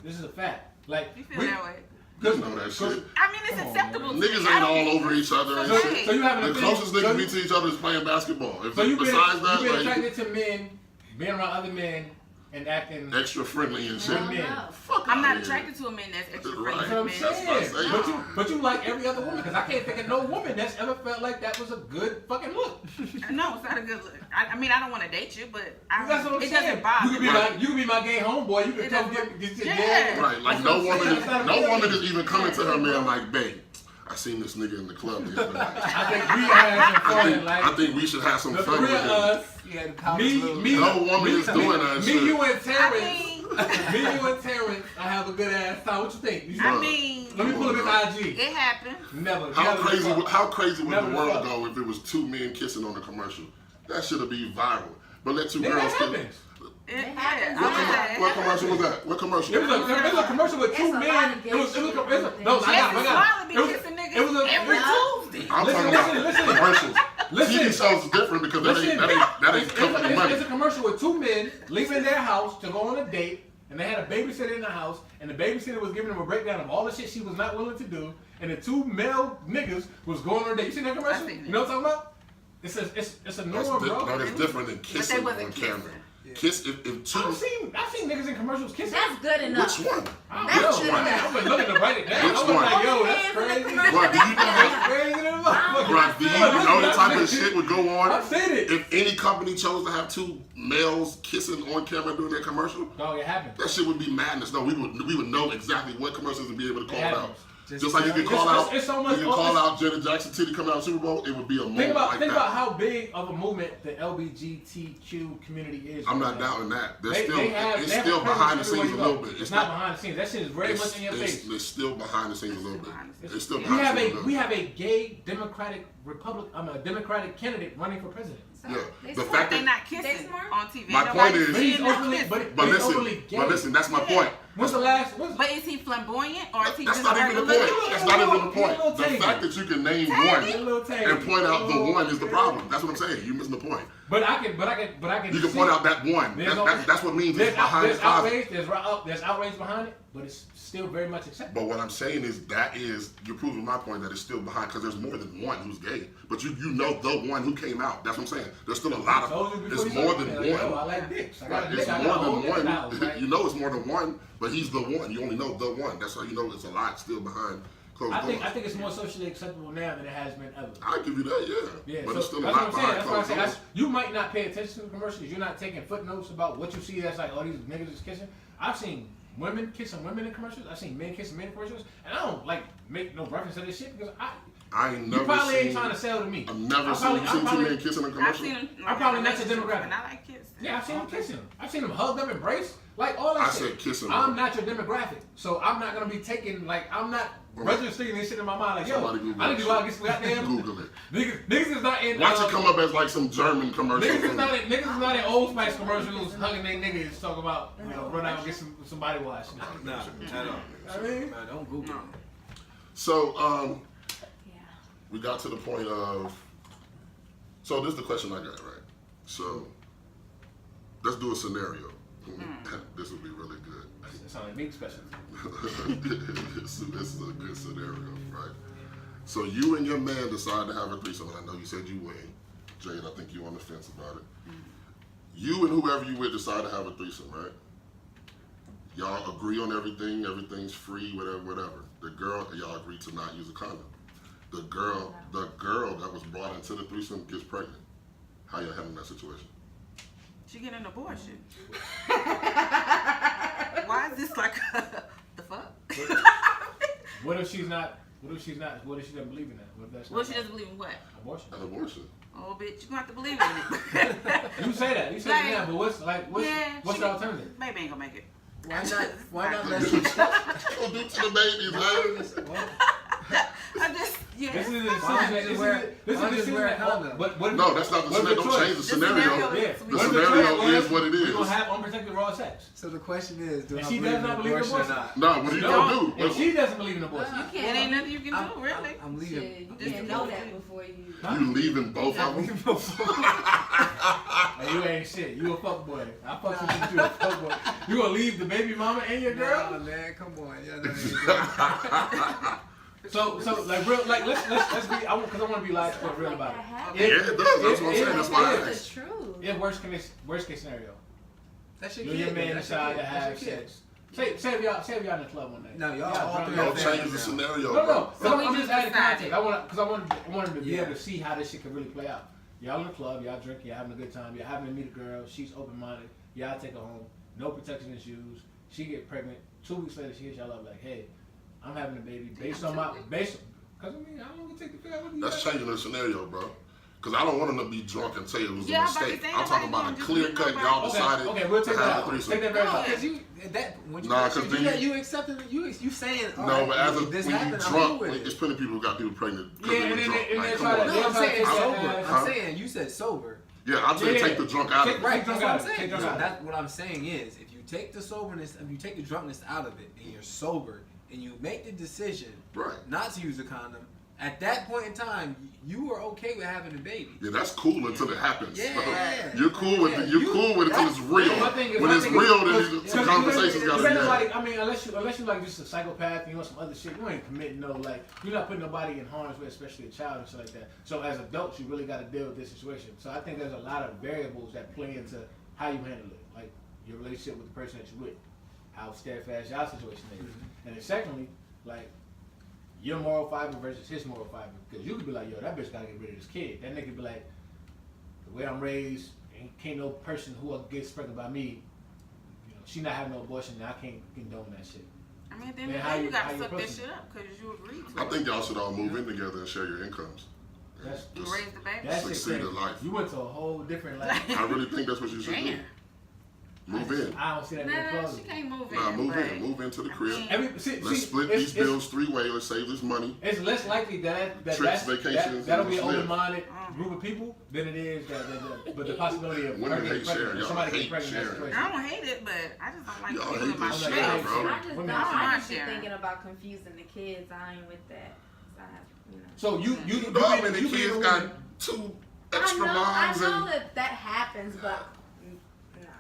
This is a fact. Like, You feel that way? You know that shit. I mean, it's Come on, acceptable. man. to Niggas me. I ain't don't- all over each other and So- shit. So you having a The thing- closest so niggas you- be to each other is playing basketball. So you've been Besides that, like, attracted to men, being around other men, and acting extra friendly and shit. Hell men. no. Fuck I'm not outta here. attracted to a man that's extra Right. That's friendly what I'm with That's men. what I'm saying. saying. But you like every other woman, because I can't think of no woman that's ever felt like that was a good fucking look. No, it's not a good look. I mean, I don't want to date you, but That's what I'm it saying. doesn't bother You could be me. Right. you could be my gay homeboy. You could It come doesn't- get Yeah. Right, like That's no what I'm woman, saying. is, That's not no a woman feeling. is even coming to her man like, babe, I seen this nigga in the club the other night. I think we had some fun. I Like think we should have some the fun three with of him. us, Yeah, the college little- me, No woman is doing that me, shit. you and I Terrence. mean, Me, you and Terrence, I have a good ass time. What you think? You I should- mean, Let me pull up his IG. it happened. Never. How never crazy? fuck. How crazy would Never the world fuck. go if it was two men kissing on a commercial? That should be viral. But let two Nigga, girls that kiss. happens. It happens. happened. What commercial was that? What commercial? It was a commercial with It's two a lot men. of gay No, I shit got out it. I Jesse got Smiley be it. kissing niggas It was a every Tuesday. I'm Listen, talking about listen. commercials. Listen. TV shows is different because that ain't It's company money. a commercial with two men leaving their house to go on a date, and they had a babysitter in the house, and the babysitter was giving them a breakdown of all the shit she was not willing to do, and the two male niggas was going on a date. You seen that commercial? I seen it. You know what I'm talking about? It's a That's norm, bro. no, that's different than kissing wasn't on kissing. camera. Kiss if two. I've seen niggas in commercials kissing. That's good enough. Which one? I That's don't good know. enough. I've been looking to write it down. Which I was one? like, yo, Hold that's hands in the crazy. commercial. Bro, do you know That's crazy than a motherfucker. Bro, do you know the type of shit would go on I've seen it. if any company chose to have two males kissing on camera during their commercial? Dog, it happened. That shit would be madness. No, we would know exactly what commercials to be able to call It out. happens. Just like you can call out, it's so much- you can call out Janet Jackson titty coming out of Super Bowl. It would be a moment like Think that. about how big of a movement the LGBTQ community is. I'm right not now. doubting that. They have It's a still presence behind the everywhere scenes a you little go. bit. It's not behind the scenes. That shit is very much in your face. It's still behind the scenes a little bit. It's still We behind the have scenes a a little we bit. have a gay Democratic candidate running for president. Yeah, They the smart. fact They that not kissing They smart? on TV. My Nobody point is- But he's seeing them openly, kissing. but he's openly listen, gay. but listen, that's my point. When's the last? When's, But is he flamboyant or is he That's just not even the regular point. looking? That's not even the He's a point. little The tangy. fact that you can name He's a one little tangy. and point out the Oh, one is the yeah. problem. That's what I'm saying. You're missing the point. But I can. You can point out that one. There's no- That's what means it's behind the there's closet. outrage. There's outrage behind it, but it's still very much acceptable. But what I'm saying is you're proving my point that it's still behind because there's more than one who's gay. But you know the one who came out. That's what I'm saying. There's still a lot I told you of. before It's you more started, than like, yo, I one. like dicks. I got Right, a it's dick. I more got a whole than dick in the house, one. right? You know it's more than one, but he's the one. You only know the one. That's how you know it's a lot still behind closed I doors. think it's more socially acceptable now than it has been ever. I give you that, Yeah, but so it's still a that's what lot I'm saying. behind That's what I'm closed saying. doors. You might not pay attention to the commercials. You're not taking footnotes about what you see. That's like, oh, these niggas is kissing. I've seen women kissing women in commercials. I've seen men kissing men in commercials, and I don't like make no reference to this shit because I ain't you never probably seen. ain't trying to sell to me. I've never I'm seen two probably- men kissing in a I've commercial. seen him. I'm probably not your relationships, demographic. And I like kids. Yeah, I've seen them kissing. I've seen them hugged up, embraced, like all that I shit. said kissing. I'm not your demographic, so I'm not gonna be taking like I'm not registering this shit in my mind. Like, yo, Somebody Google I need to that go out and shit. get some goddamn Google it. niggas is not in. Watch it come up as like some German commercial. Niggas is not in Old Spice commercials hugging their niggas talking about run out and get some body wash. Nah, not at all. I mean, Nah, don't Google No. it. So Yeah. we got to the point of So this is the question I got, right? So let's do a scenario. This would be really good. It sounds like meat special. This is a good scenario, right? So you and your man decide to have a threesome, and I know you said you win. Jade, I think you're on the fence about it. You and whoever you with decide to have a threesome, right? Y'all agree on everything, everything's free, whatever. The girl, y'all agree to not use a condom. The girl that was brought into the threesome gets pregnant. How y'all handle that situation? She get an abortion. Why is this like the fuck? What if she's not? What if she doesn't believe in that? What if that's Well, not she doesn't believe in what? abortion? An abortion. Oh, bitch, you gonna have to believe in it. You say that. You say Like, that. But what's the alternative? Baby ain't gonna make it. Why not let What you gonna do to the babies, man? Well, I just, yeah. this is Why not just wear a condom? But what? No, that's not the scenario. Don't change the scenario. Yeah. The scenario is what it We're is. gonna have unprotected raw sex. So the question is, do And I she believe does in not believe in abortion or abortion. not? No, what are you gonna do? If she doesn't believe in abortion, You It can't. ain't nothing you can do, really. I'm Shit, leaving. you can't know that before you. You leaving both of them? hey, you ain't shit. You a fuck boy. I fuck with you. You a fuck boy. You gonna leave the baby mama and your girl? Nah, man, come on. Yeah, that So like real, like let's be. Because I want to be live for real about it. Yeah, it does. That's what I'm saying. That's why I That's asked. the truth. In worst case scenario, That's you and your man decide to have sex. Say if y'all in the club one night. No, y'all all drunk. three Don't are change the scenario, No, bro. no. So we I'm just just adding decided. context. I wanted to be Yeah. able to see how this shit could really play out. Y'all in the club, y'all drinking, y'all having a good time, y'all having to meet a girl, she's open-minded, y'all take her home, no protection issues, she get pregnant, 2 weeks later she hits y'all up like, hey, I'm having a baby based on because I mean, how long it take to figure out what you That's got? changing the scenario, bro. Because I don't want them to be drunk and say it was Yeah, a I'm about to mistake. say, I'm talking nobody about a gonna just clear leave cut. nobody. Y'all decided Okay, we'll take to that have a out. threesome. Take that very No, out. Because when you Nah, 'cause do then that, you accepted you saying all No, right, but as a, this when you happened, I'm drunk, cool with it's it. plenty of people who got people pregnant. Yeah, and then drunk. they Like, try come to- on. No, I'm saying Huh? sober. Huh? I'm saying you said sober. Yeah, I'd say Yeah. take the drunk out of Take- it. Right, drunk that's what out I'm of it. saying. Take drunk So out of it. that's what I'm saying is, if you take the soberness, if you take the drunkenness out of it, and you're sober, and you make the decision Right. not to use a condom, at that point in time, you are okay with having a baby. Yeah, that's cool until it happens. Yeah. You're cool with it. You're cool with it until it's real. My thing is- When my it's thing is- real, then because- some conversations because gotta you be ain't had. like, I mean, unless you like just a psychopath and you want some other shit, you ain't committing no, like, you're not putting nobody in harm's way, especially a child and shit like that. So as adults, you really got to deal with this situation. So I think there's a lot of variables that play into how you handle it, like your relationship with the person that you're with, how steadfast your situation is, and then secondly, like your moral fiber versus his moral fiber, because you could be like, yo, that bitch gotta get rid of this kid. That nigga be like, the way I'm raised, can't no person who gets pregnant by me, you know, she not having no abortion, and I can't condone that shit. I mean, then Man, how you you- gotta how you suck that approach shit up because you agreed to I it. think y'all should all move in together and share your incomes. That's- You Just- raise the baby. That shit Succeed crazy. in life. You went to a whole different level. I really think that's what you should do. Damn. Move in. I don't see that being Nah, closed. she can't move in. Nah, move but- in. Move into the crib. I mean, Let's split these bills 3 ways. Let's save this money. It's less likely Trips, vacations, that'll be an and live. open-minded group of people than it is but the possibility of Women her getting hate pregnant, sharing. or Y'all somebody hate getting pregnant in that sharing. situation. I don't hate it, but I just don't like Y'all people hate in my this shit, space. bro. I just Women don't. are I just be sharing. thinking about confusing the kids. I ain't with that. So you know. So you You know how many you kids being a got woman- 2 extra I moms know and that happens, but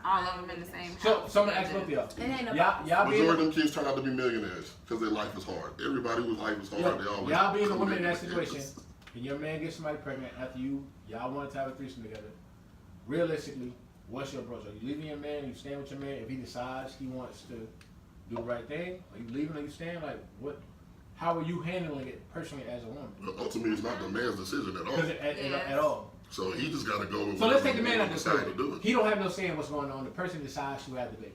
All of them in the same So house. I'm gonna ask both of y'all. It ain't Y'all about being majority of them kids turn out to be millionaires because their life is hard. Everybody whose life is hard, they always y'all being a come woman in that with situation, kids. and your man gets somebody pregnant after y'all wanted to have a threesome together. Realistically, what's your approach? Are you leaving your man? Are you staying with your man if he decides he wants to do the right thing? Are you leaving? Are you staying? Like what? How are you handling it personally as a woman? But ultimately, it's not the man's decision at all. Because at all. So he just got to go with So let's whatever take the man he out the decides to do story. it. He don't have no say in what's going on. The person decides to have the baby.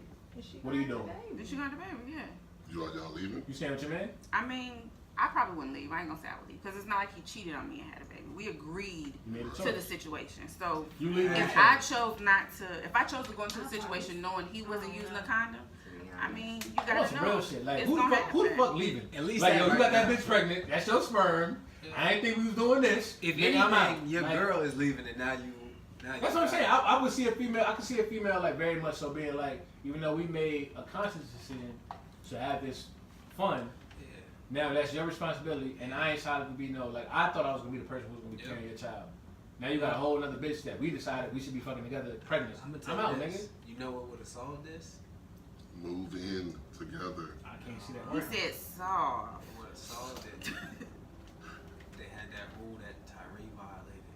What are you doing? Did she got the baby? Yeah. You like y'all leaving? You staying with your man? I mean, I probably wouldn't leave. I ain't gonna say I would leave because it's not like he cheated on me and had a baby. We agreed You made a to the choice. situation. So You leaving? if I chose if I chose to go into the situation knowing he wasn't using a condom, I mean, you That's gotta some know. real shit. Like it's who the gonna fuck happen. leaving? At least like that yo, you right got that now. bitch pregnant. That's your sperm. I ain't think we was doing this. If Nigga, I'm out. anything, your Like, girl is leaving, and now you. That's what I'm saying. I would see a female. I could see a female like very much so being like, even though we made a conscious decision to have this fun, now that's your responsibility, and I ain't decided to be no like I thought I was gonna be the person who was gonna be carrying your child. Now you got a whole other bitch that we decided we should be fucking together, pregnant. I'm gonna I'm tell out, you nigga. this. You know what would have solved this? Move in together. I can't see that. He working. said soft. What would have solved it? They had that rule that Tyree violated.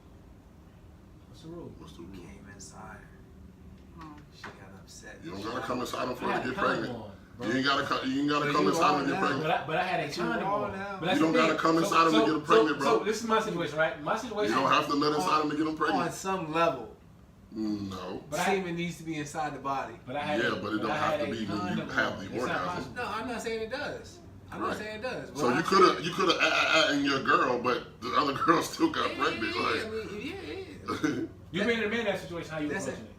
What's the rule? What's the rule? Came inside her. Hmm. She got upset. You don't gotta come inside them for I her had to a get condom pregnant. on, bro. You ain't gotta come But inside you them to all get now. pregnant. But I had a But you condom all on. now. But that's You don't the thing. gotta come inside them to get them pregnant, bro. So this is my situation, right? My You situation. don't have to let inside them to get them On pregnant. some level, No. But I- semen needs to be inside the body. But I had Yeah, a, but it don't I had have to a be when you condom have on. the It's not orgasm. possible. No, I'm not saying it does. I'm not Right. saying it does. So you could have and your girl, but the other girl still got pregnant. Yeah, Like, You being in a man in that situation, how you That's approaching it.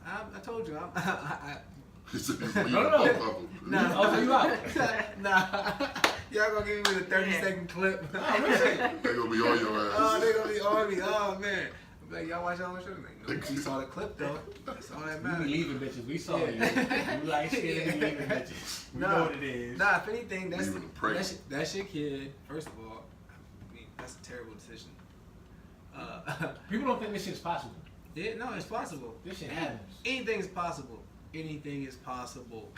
it? I told you. I he said he's leaving No. both of them. Nah. Oh, so you out? nah. Y'all gonna give me the 30-second clip. Oh, listen. They gonna be on your ass. Oh, they gonna be on me. Oh man. I'm like, y'all watch y'all show? Like, no, you saw the clip though. That's all that We matters. be leaving bitches. We saw you. Yeah. You like shit and be leaving bitches. We Nah. know what it is. Nah, if anything, that's Leaving them pregnant. that's your kid. First of all, I mean, that's a terrible decision. People don't think this shit's possible. Yeah, no, it's possible. This shit happens. Anything is possible. Anything is possible.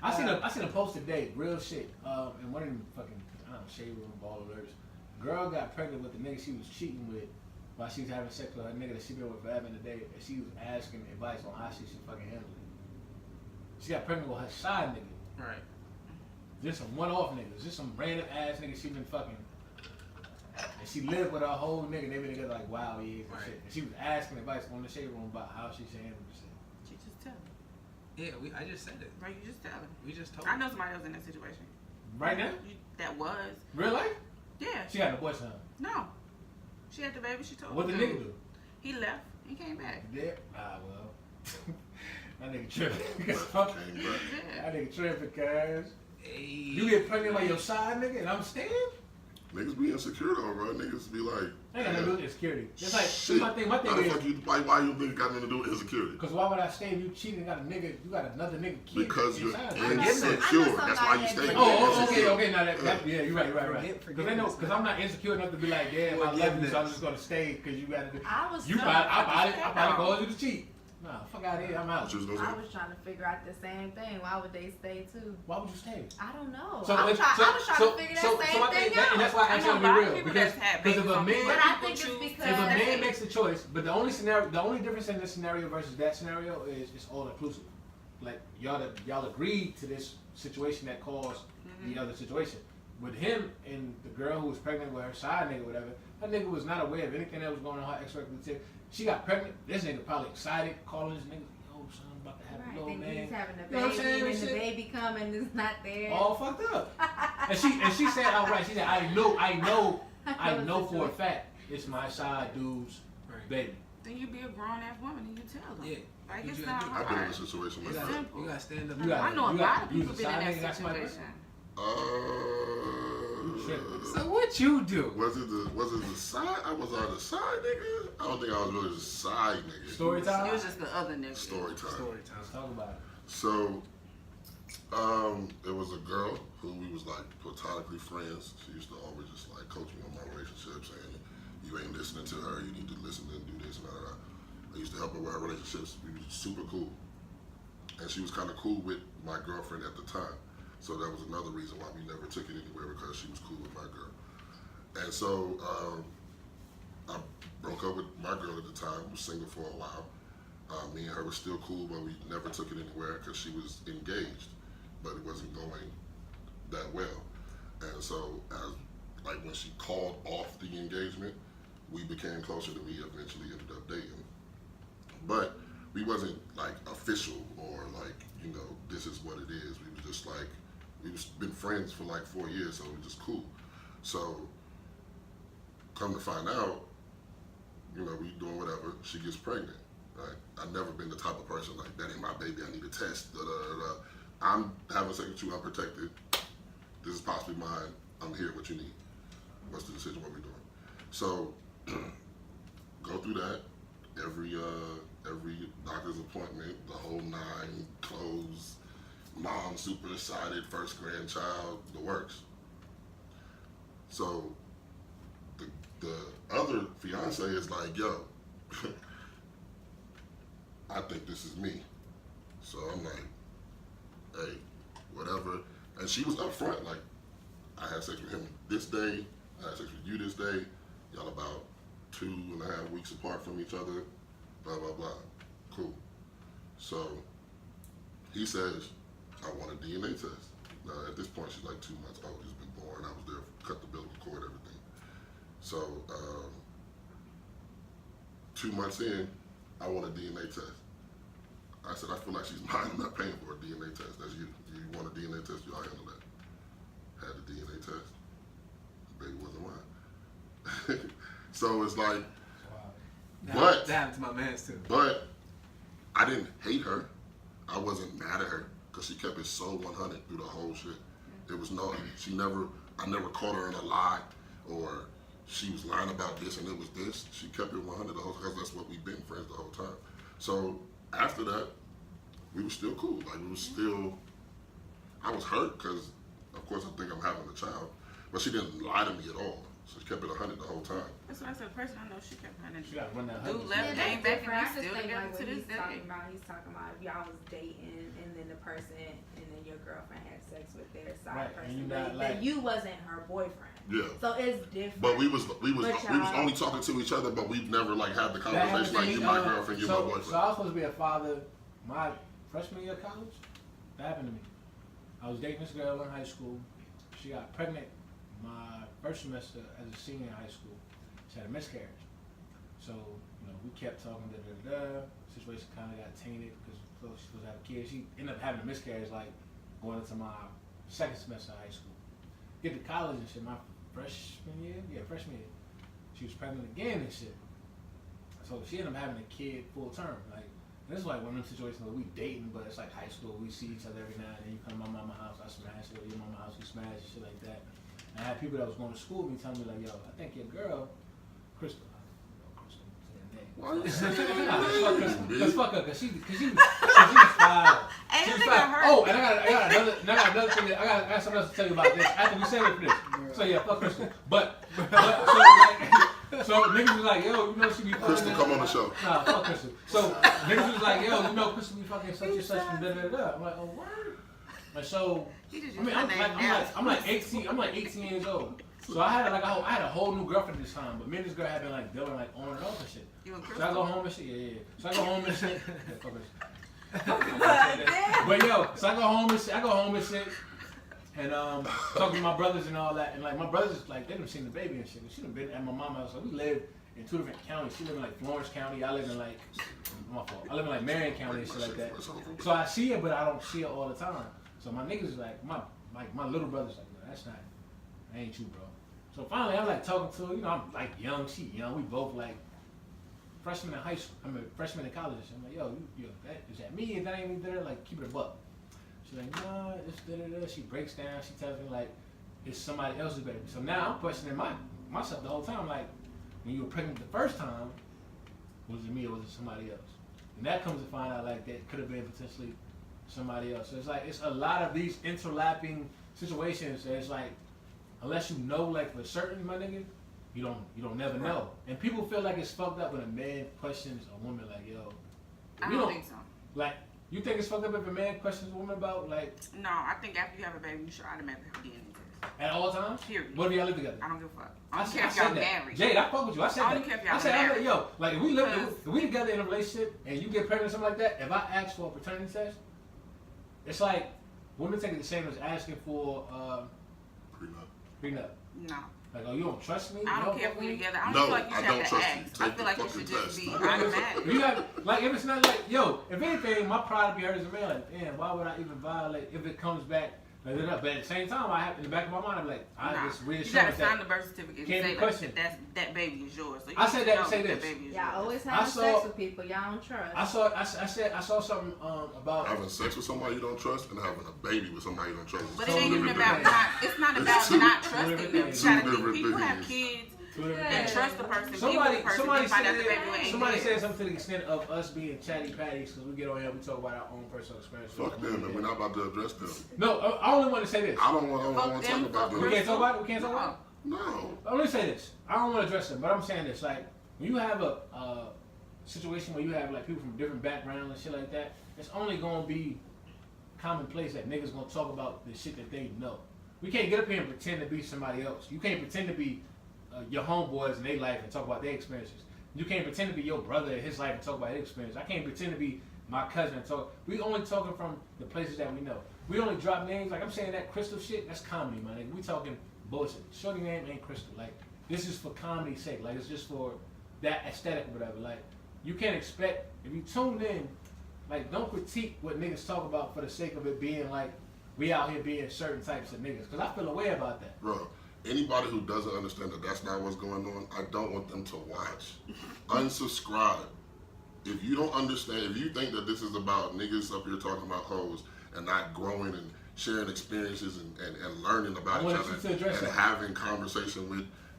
I seen a post today, real shit. In one of them fucking shade room ball alerts. Girl got pregnant with the nigga she was cheating with while she was having sex with her nigga that she been with forever in the day, and she was asking advice on how she should fucking handle it. She got pregnant with her side nigga. Right. Just some one-off niggas, just some random ass niggas she been fucking. And she lived with her whole nigga, and they been together like wow years and Right. shit. And she was asking advice on the shade room about how she should handle this shit. She just tell him. Yeah, I just said it. Right, you just tell him. We just told I him. know somebody else in that situation. Right now? That was. Real life? Yeah. She had a boyfriend. No. She had the baby. She told What the him. nigga do? He left. He came back. Yeah. Ah, well. That nigga tripping. Fuck. Came back. Yeah. That nigga tripping, cuz. Hey. You get pregnant by your side nigga and I'm staying? Niggas be insecure though, bro. Niggas be like, Ain't got nothing to do with insecurity. It's like, shit. my thing Why the is, fuck you, why you think it got nothing to do with insecurity? because why would I stay if you cheating and got a nigga, you got another nigga kid Because you're inside you? I know insecure. That's why you somebody stay. that- Oh, insecure. okay, now that yeah, you're right. Forget Because they know, because I'm not insecure enough to be like, damn, I love you, so I'm just gonna stay because you gotta do. I was You trying- probably, I probably go you to cheat. Nah, fuck out of here, I'm out. What you was gonna I say? was trying to figure out the same thing. Why would they stay too? Why would you stay? I don't know. So I was if- trying to figure that same my thing and that's out. why I I asked know you a to lot be of real. people Because that's had if babies a on man, But I people think it's choose because if a man stay. makes a choice, but the only scenario, the only difference in this scenario versus that scenario is it's all inclusive. Like y'all agreed to this situation that caused the other situation. With him and the girl who was pregnant with her side nigga, whatever, that nigga was not aware of anything that was going on her extracurricular. She got pregnant. This nigga probably excited, calling this nigga, yo, son, I'm about to have a Right, little think man. he's having a You know what I'm baby, saying? and then the Shit. baby come and it's not there. All fucked up. And she said outright, she said, I know for a fact it's my side dude's Right. baby. Then you be a grown ass woman and you tell them. Yeah. Like You it's do- not you- I've been in a hard. situation like You that. gotta, you gotta stand up. You gotta- I know a you lot got- of you people was a been in side nigga, that that's my situation. So what you do? Was it the side? I was on the side nigga. I don't think I was really the side nigga. Story time? It was just the other nigga. Story time. Story time. Let's talk about it. So, there was a girl who we was like platonically friends. She used to always just like coach me on my relationship, saying, "You ain't listening to her. You need to listen and do this and that." I used to help her with her relationships. We was super cool, and she was kind of cool with my girlfriend at the time. So that was another reason why we never took it anywhere, because she was cool with my girl. And so I broke up with my girl at the time. We was single for a while. Me and her were still cool, but we never took it anywhere because she was engaged, but it wasn't going that well. And so, like when she called off the engagement, we became closer than we eventually ended up dating. But we wasn't like official or like, you know, this is what it is. We was just like, we've been friends for like 4 years, so we were just cool. So, come to find out, you know, we doing whatever, she gets pregnant, right? I've never been the type of person like, that ain't my baby, I need a test, da da da da. I'm having sex with you, I'm protected. This is possibly mine, I'm here, what you need. What's the decision, what we doing? So, go through that, every doctor's appointment, the whole 9, clothes, mom super excited, first grandchild, the works. So, the other fiance is like, yo, I think this is me. So I'm like, hey, whatever. And she was up front, like, I had sex with him this day, I had sex with you this day, y'all about 2.5 weeks apart from each other, blah, blah, blah. Cool. So he says, I want a DNA test. Now, at this point, she's like 2 months old, just been born. I was there, cut the umbilical cord, everything. So 2 months in, I want a DNA test. I said, I feel like she's mine. I'm not paying for a DNA test. That's you. You want a DNA test? Y'all handle that. Had the DNA test. The baby wasn't mine. So it's like, but that happened to my man's too. But I didn't hate her. I wasn't mad at her because she kept it so 100 through the whole shit. It was no, I never caught her in a lie or she was lying about this and it was this. She kept it 100 the whole time because that's what we've been friends the whole time. So after that, we were still cool. Like we were still, I was hurt because of course I think I'm having a child, but she didn't lie to me at all. So she kept it 100 the whole time. That's what I said. The person I know, she kept running. She got to run that Dude 100. left, Yeah, came that's back, different. and I they just still think together like to what this day. he's talking about if y'all was dating and then the person and then your girlfriend had sex with their side Right, and person, you not then like- you wasn't her boyfriend. Yeah. So it's different. But we was But only talking to each other, but we've never like had the conversation like you my girlfriend, you my boyfriend. So I was supposed to be a father my freshman year of college. That happened to me. I was dating this girl in high school. She got pregnant my first semester as a senior in high school. She had a miscarriage. So, we kept talking, Situation kind of got tainted because she was supposed to have a kid. She ended up having a miscarriage like going into my second semester of high school. Get to college and shit, my freshman year, she was pregnant again and shit. So she ended up having a kid full term. Like, this is like one of them situations where we dating, but it's like high school. We see each other every now and then. You come to my mama's house, I smash it. Or your mama's house, we smash and shit like that. And I had people that was going to school with me telling me like, yo, I think your girl, Crystal. Why you Cause fuck her, cause she was foul. Hey, She this was nigga foul. hurt. Oh, and I got another thing. I got something else to tell you about this. After we say it for this. So yeah, fuck Crystal. But so niggas was like, yo, she be fucking. Crystal, come on the show. Nah, fuck Crystal. So niggas was like, yo, Crystal be fucking such and such and da da da. I'm like, oh word. And so I'm like 18. I'm like 18 years old. So I had a whole new girlfriend this time, but me and this girl had been like dealing like on and off and shit. You and So I Crystal? go home and shit, yeah. So I go home and shit. But yo, so I go home and shit, and talking to my brothers and all that, and like my brothers like they done seen the baby and shit. She done been at my mama's house. Like we live in 2 different counties. She live in like Florence County. I live in like my fault. I live in like Marion County and shit like that. So I see her, but I don't see her all the time. So my niggas is like my little brother's like, no, that ain't you, bro. So finally, I'm like talking to her. I'm like young, she young. We both like freshmen in high school. Freshmen in college. I'm like, yo, is that me? Is that ain't me there? Like, keep it a buck. She's like, nah, it's da-da-da. She breaks down. She tells me like, it's somebody else's baby. So now I'm questioning myself the whole time. Like, when you were pregnant the first time, was it me or was it somebody else? And that comes to find out like that could have been potentially somebody else. So it's like it's a lot of these interlapping situations that it's like, unless you know like for certain, my nigga, you don't never know. And people feel like it's fucked up when a man questions a woman like, yo. I don't think so. Like, you think it's fucked up if a man questions a woman about like No, I think after you have a baby, you should automatically have a DNA test. at all times? Period. What if y'all live together? I don't give a fuck. I don't care if y'all said that. married. Jade, I fuck with you. I said I that. don't care if y'all I said, married. yo, like if we together in a relationship and you get pregnant or something like that, if I ask for a paternity test, it's like women take it the same as asking for prenup. No. Like, oh, you don't trust me? I don't care if we together. I don't No, feel like you I should don't have to trust ask. you. I Take feel the like it fucking should just test. be Okay. automatic. You have, like, if it's not like, yo, if anything, my pride would be hurt as a man. Like, damn, why would I even violate if it comes back? Like, but at the same time, I have in the back of my mind, I'm like, I Nah. just You reassured gotta sign that. the birth certificate Can't be and say questioned. that baby is yours. So you I said that to know say that this. baby is Y'all yours. always I having saw- sex with people y'all don't trust. I saw something about. Having sex with somebody you don't trust and having a baby with somebody you don't trust. But is it two ain't even different about things. not. It's not about two not trusting them. different You things. gotta Two think different people have things. kids Two different and things. trust the person. Somebody be with the person, then find out the baby ain't somebody good. said something to the extent of us being chatty patties because we get on here, we talk about our own personal experience. Fuck them, and we're not about to address them. No, I only want to say this. I don't want to talk them, about We them. can't talk about it. We can't talk about it. No. Let me say this. I don't want to address it, but I'm saying this. Like, when you have a situation where you have like people from different backgrounds and shit like that, it's only gonna be commonplace that niggas gonna talk about the shit that they know. We can't get up here and pretend to be somebody else. You can't pretend to be your homeboys in their life and talk about their experiences. You can't pretend to be your brother in his life and talk about his experience. I can't pretend to be my cousin and talk. We only talking from the places that we know. We only drop names. Like I'm saying that Crystal shit, that's comedy, my nigga. We talking bullshit. Shorty name ain't Crystal. Like, this is for comedy's sake. Like, it's just for that aesthetic or whatever. Like, you can't expect, if you tune in, like, don't critique what niggas talk about for the sake of it being like, we out here being certain types of niggas. Because I feel a way about that. Bro, anybody who doesn't understand that that's not what's going on, I don't want them to watch. Unsubscribe. If you don't understand, if you think that this is about niggas up here talking about hoes and not growing and sharing experiences and learning about each other and having conversation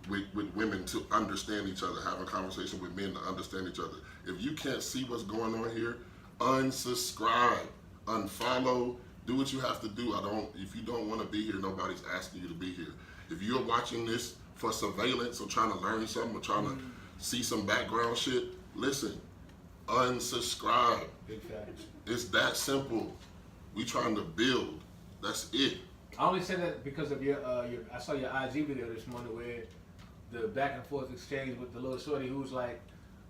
with women to understand each other, having conversation with men to understand each other. If you can't see what's going on here, unsubscribe, unfollow, do what you have to do. If you don't want to be here, nobody's asking you to be here. If you're watching this for surveillance or trying to learn something or trying to see some background shit, listen, unsubscribe. Big facts. It's that simple. We trying to build. That's it. I only say that because of your I saw your IG video this morning where the back and forth exchange with the little shorty who's like,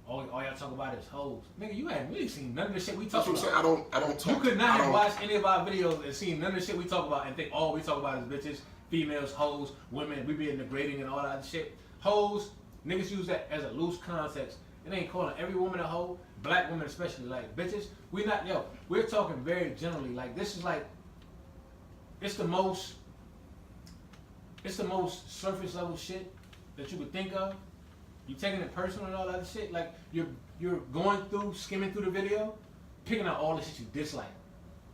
all y'all talk about is hoes. Nigga, you hadn't really seen none of the shit we talk about. That's what I'm saying. I don't talk. You could not have watched any of our videos and seen none of the shit we talk about and think all we talk about is bitches, females, hoes, women, we being degrading and all that other shit. Hoes, niggas use that as a loose context. It ain't calling every woman a hoe, black women especially. Like, bitches, we're talking very generally. Like, this is like, it's the most surface level shit that you would think of. You taking it personal and all that other shit. Like, you're going through, skimming through the video, picking out all the shit you dislike,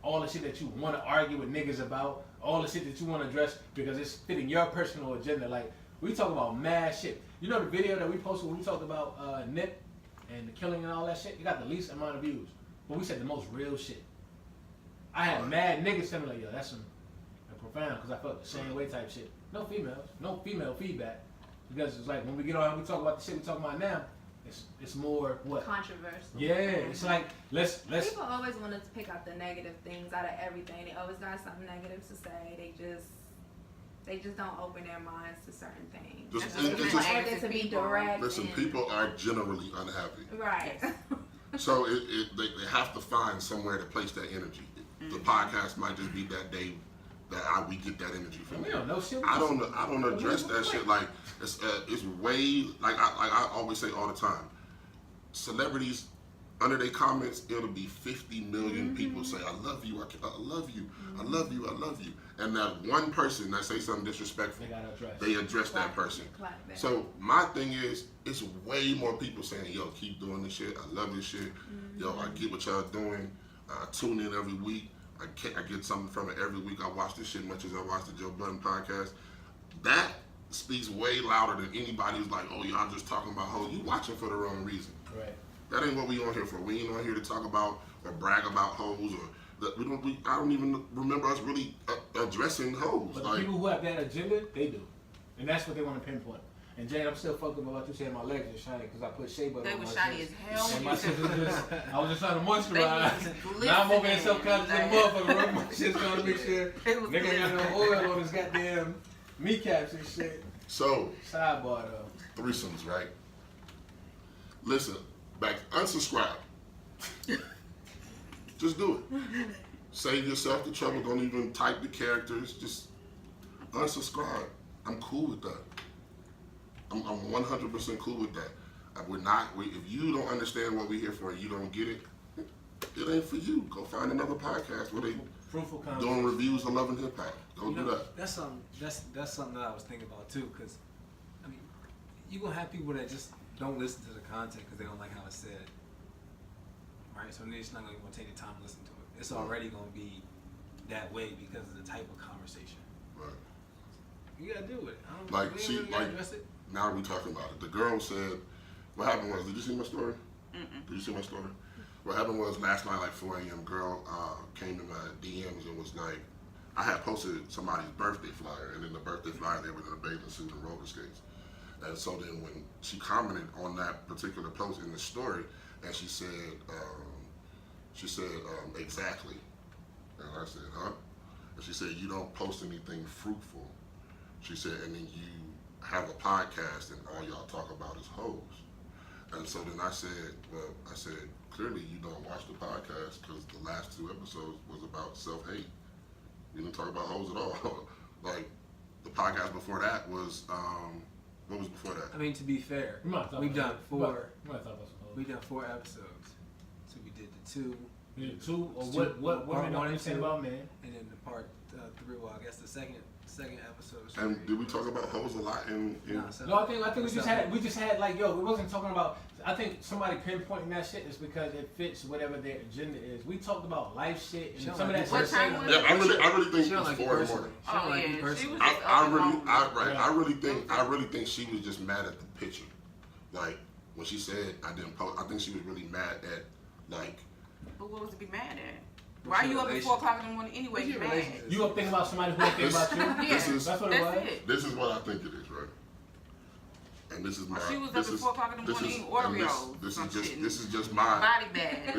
all the shit that you want to argue with niggas about, all the shit that you want to address because it's fitting your personal agenda. Like, we talk about mad shit. You know the video that we posted when we talked about Nip and the killing and all that shit? It got the least amount of views, but we said the most real shit. I had mad niggas telling me like, yo, that's some profound, because I felt the same way type shit. No females, no female feedback. Because it's like when we get on and we talk about the shit we talking about now, it's more what? Controversial. Yeah, it's like let's people always want to pick out the negative things out of everything. They always got something negative to say. They just don't open their minds to certain things. It's to be direct. Listen, people are generally unhappy. Right. So they have to find somewhere to place that energy. The podcast might just be that day that we get that energy from. We don't know shit. I don't address that shit like it's way like I always say all the time. Celebrities under their comments, it'll be 50 million people say, "I love you, I love you, I love you, I love you," and that one person that say something disrespectful, they address that person. So my thing is, it's way more people saying, "Yo, keep doing this shit. I love this shit. Yo, I get what y'all doing. I tune in every week. I get something from it every week. I watch this shit much as I watch the Joe Budden podcast." That speaks way louder than anybody who's like, "Oh, y'all just talking about hoes." You watching for the wrong reason. Right. That ain't what we on here for. We ain't on here to talk about or brag about hoes or I don't even remember us really addressing hoes. But the people who have that agenda, they do, and that's what they want to pinpoint. And Jade, I'm still fucked up about you saying my legs are shiny because I put shea butter on my shit. They were shiny as hell. And my shit was just, I was just trying to moisturize. Now I'm over here so conscious of the motherfucker. My shit's gonna make sure nigga ain't got no oil on his goddamn kneecaps and shit. So, sidebar though. Threesomes, right? Listen, unsubscribe. Just do it. Save yourself the trouble. Don't even type the characters. Just unsubscribe. I'm cool with that. I'm 100% cool with that. If you don't understand what we're here for and you don't get it, it ain't for you. Go find another podcast where they doing reviews of Love and Hip Hop. Go do that. That's something that I was thinking about too, because I mean, you gonna have people that just don't listen to the content because they don't like how it's said, right? So they're just not gonna even take the time to listen to it. It's already gonna be that way because of the type of conversation. Right. You gotta deal with it. Address it. Now we talking about it. The girl said, what happened was, did you see my story? Did you see my story? What happened was last night, like 4 a.m., girl came to my DMs and was like, I had posted somebody's birthday flyer, and in the birthday flyer they were in a bathing suit and roller skates. And so then when she commented on that particular post in the story, and she said exactly, and I said, huh? And she said, you don't post anything fruitful. She said, and then you have a podcast and all y'all talk about is hoes. And so then I said, clearly you don't watch the podcast because the last 2 episodes was about self-hate. We didn't talk about hoes at all. Like, the podcast before that was, what was before that? I mean, to be fair, we've done 4 episodes. So we did the 2. You did 2, or what women don't understand about men? And then the part 3, well, I guess the second episode. And did we talk about hoes a lot in No, I think we just had like, yo, we wasn't talking about. I think somebody pinpointing that shit is because it fits whatever their agenda is. We talked about life shit and some of that What shit. time was it? Yeah, I really think She don't it's like 4 in you the morning. personally. She don't like you She personally. was just I really think she was just mad at the picture. Like when she said I didn't post, I think she was really mad at like. But what was to be mad at? Why are you up at 4 o'clock in the morning anyway? You mad? You up thinking about somebody who don't think about you? Yeah, That's what it was. it. This is what I think it is, right? And this is my. She was up this at is, 4 o'clock in the this morning is- eating and Oreos. This is just my. Body bag.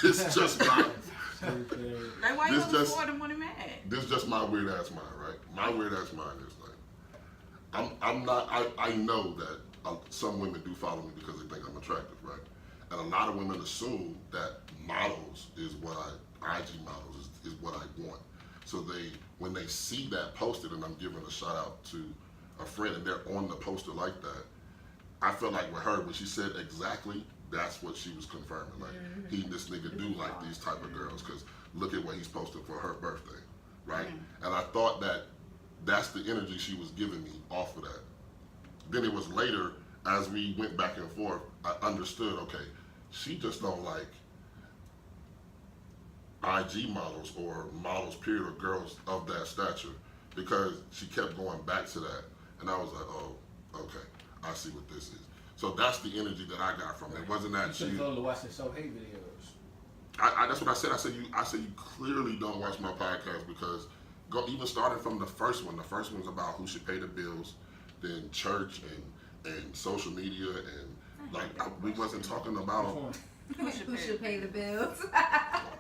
This is just my. Like, why you this up at just- 4 in the morning mad? This is just my weird ass mind, right? My weird ass mind is like, I'm not. I know that some women do follow me because they think I'm attractive, right? And a lot of women assume that models is what IG models is what I want. So when they see that posted, and I'm giving a shout out to a friend, and they're on the poster like that, I felt like with her when she said exactly, that's what she was confirming. Like this nigga do like these type of girls because look at what he's posted for her birthday, right? And I thought that's the energy she was giving me off of that. Then it was later as we went back and forth, I understood. Okay, she just don't like IG models or models period or girls of that stature because she kept going back to that, and I was like, oh, okay, I see what this is. So that's the energy that I got from it. It wasn't that You she. should told her to watch the self-hate videos. That's what I said. I said you clearly don't watch my podcast because even starting from the first one. The first one's about who should pay the bills, then church and social media and like we wasn't talking about. Who should pay the bills?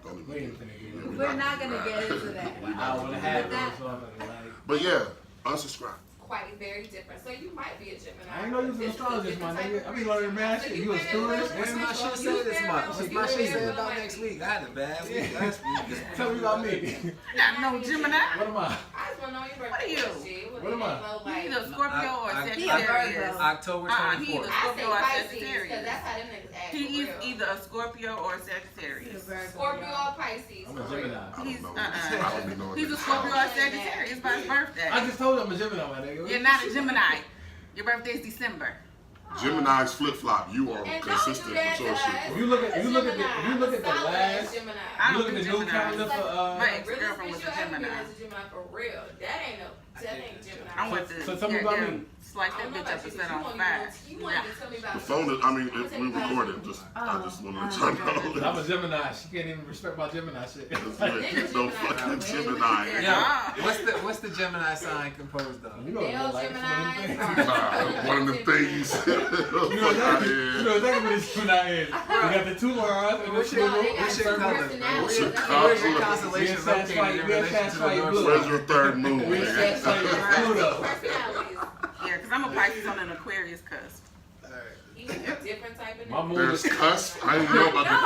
We're not gonna get into that. Hour and a half or something. But yeah, unsubscribe. Quite very different. So you might be a Gemini. I didn't know you was an astrologist, my nigga. I be learning mad shit. You a student? What's my shit say this month? What's my shit say about next week? I had a bad week last week. Tell me about me. Not no Gemini. What am I? I just want to know your birthday. What are you? What am I? You either Scorpio or He a Sagittarius. Virgo. October He 24th. either I say Scorpio or Pisces because Sagittarius. that's how them niggas act. He for is real. either a Scorpio or a Sagittarius. Scorpio or Pisces. I'm a for real. Gemini. I He's don't know. I don't be knowing He's a this. Scorpio or Sagittarius by his birthday. I just told you I'm a Gemini, my nigga. You're not a Gemini. Your birthday is December. Gemini's flip flop. You are And don't consistent do that with your to shit. us. If you look at the last, Gemini. I you don't look at do the new Gemini. calendar for My ex-girlfriend Really was a special Gemini. as a Gemini for real. That ain't Gemini. I want to So tell me about me. slice I that don't know bitch about up you, and but set you on won't fire. even tell me about The phone is. I mean, if we recording, I just want to let you know. I'm a Gemini. She can't even respect my Gemini shit. There's no fucking Gemini. Yeah. What's the Gemini sign composed of? You know, Male like Geminis Nah, one of them things. You know exactly what this Gemini is. We got the 2 lines and the What's squiggle. your they got what's your different color? personalities. Where's your That's constellation We're located in we're relation to the satisfied North blue. Where's Star? your third moon? We're man? satisfied Pluto. personalities. Yeah, because I'm a Pisces on an Aquarius cusp. He's a different type of My nigga. moon There's is cusp. I didn't know about the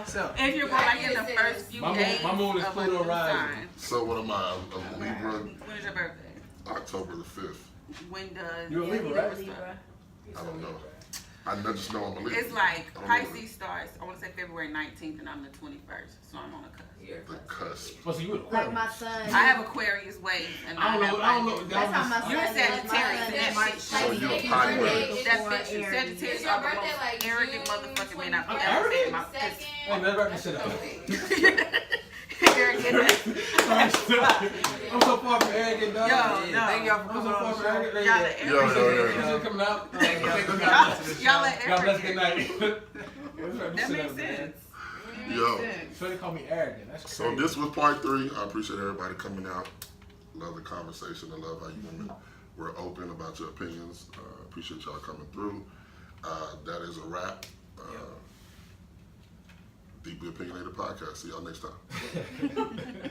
cusp. So, If you're born like in the first few days my moon is of a Pluto new rising. sign. So what am I? A Libra, When is your birthday? October the 5th. When does You're a Libra, right? start? I don't know. I just know I'm a Libra. It's like I don't know Pisces starts, I want to say February 19th, and I'm the 21st, so I'm on a cusp. the cusp. Well, so you would Like my son. I have Aquarius waves, and I don't know. I don't know. Pisces. That's how my son You're a is. Sagittarius, My and son that is might So show you're a you. potty Birthday word. That's before bitch. Aries. Sagittarius Is your are the birthday most like arrogant June motherfucking men I've 20th? ever seen in my Second? Oh, never wrap this shit up. Arrogant. I'm so far from arrogant, dog. Yo, yeah, thank y'all for I'm coming so far on from the show. arrogant. Y'all Yeah. are arrogant. Yo. Coming out. Thank y'all for coming on to the Y'all show. are God bless. Good arrogant. night. That makes sense. Yo. So they call me arrogant. That's crazy. So this was part 3. I appreciate everybody coming out. Love the conversation. I love how you women were open about your opinions. Appreciate y'all coming through. That is a wrap. Deeply Opinionated Podcast. See y'all next time.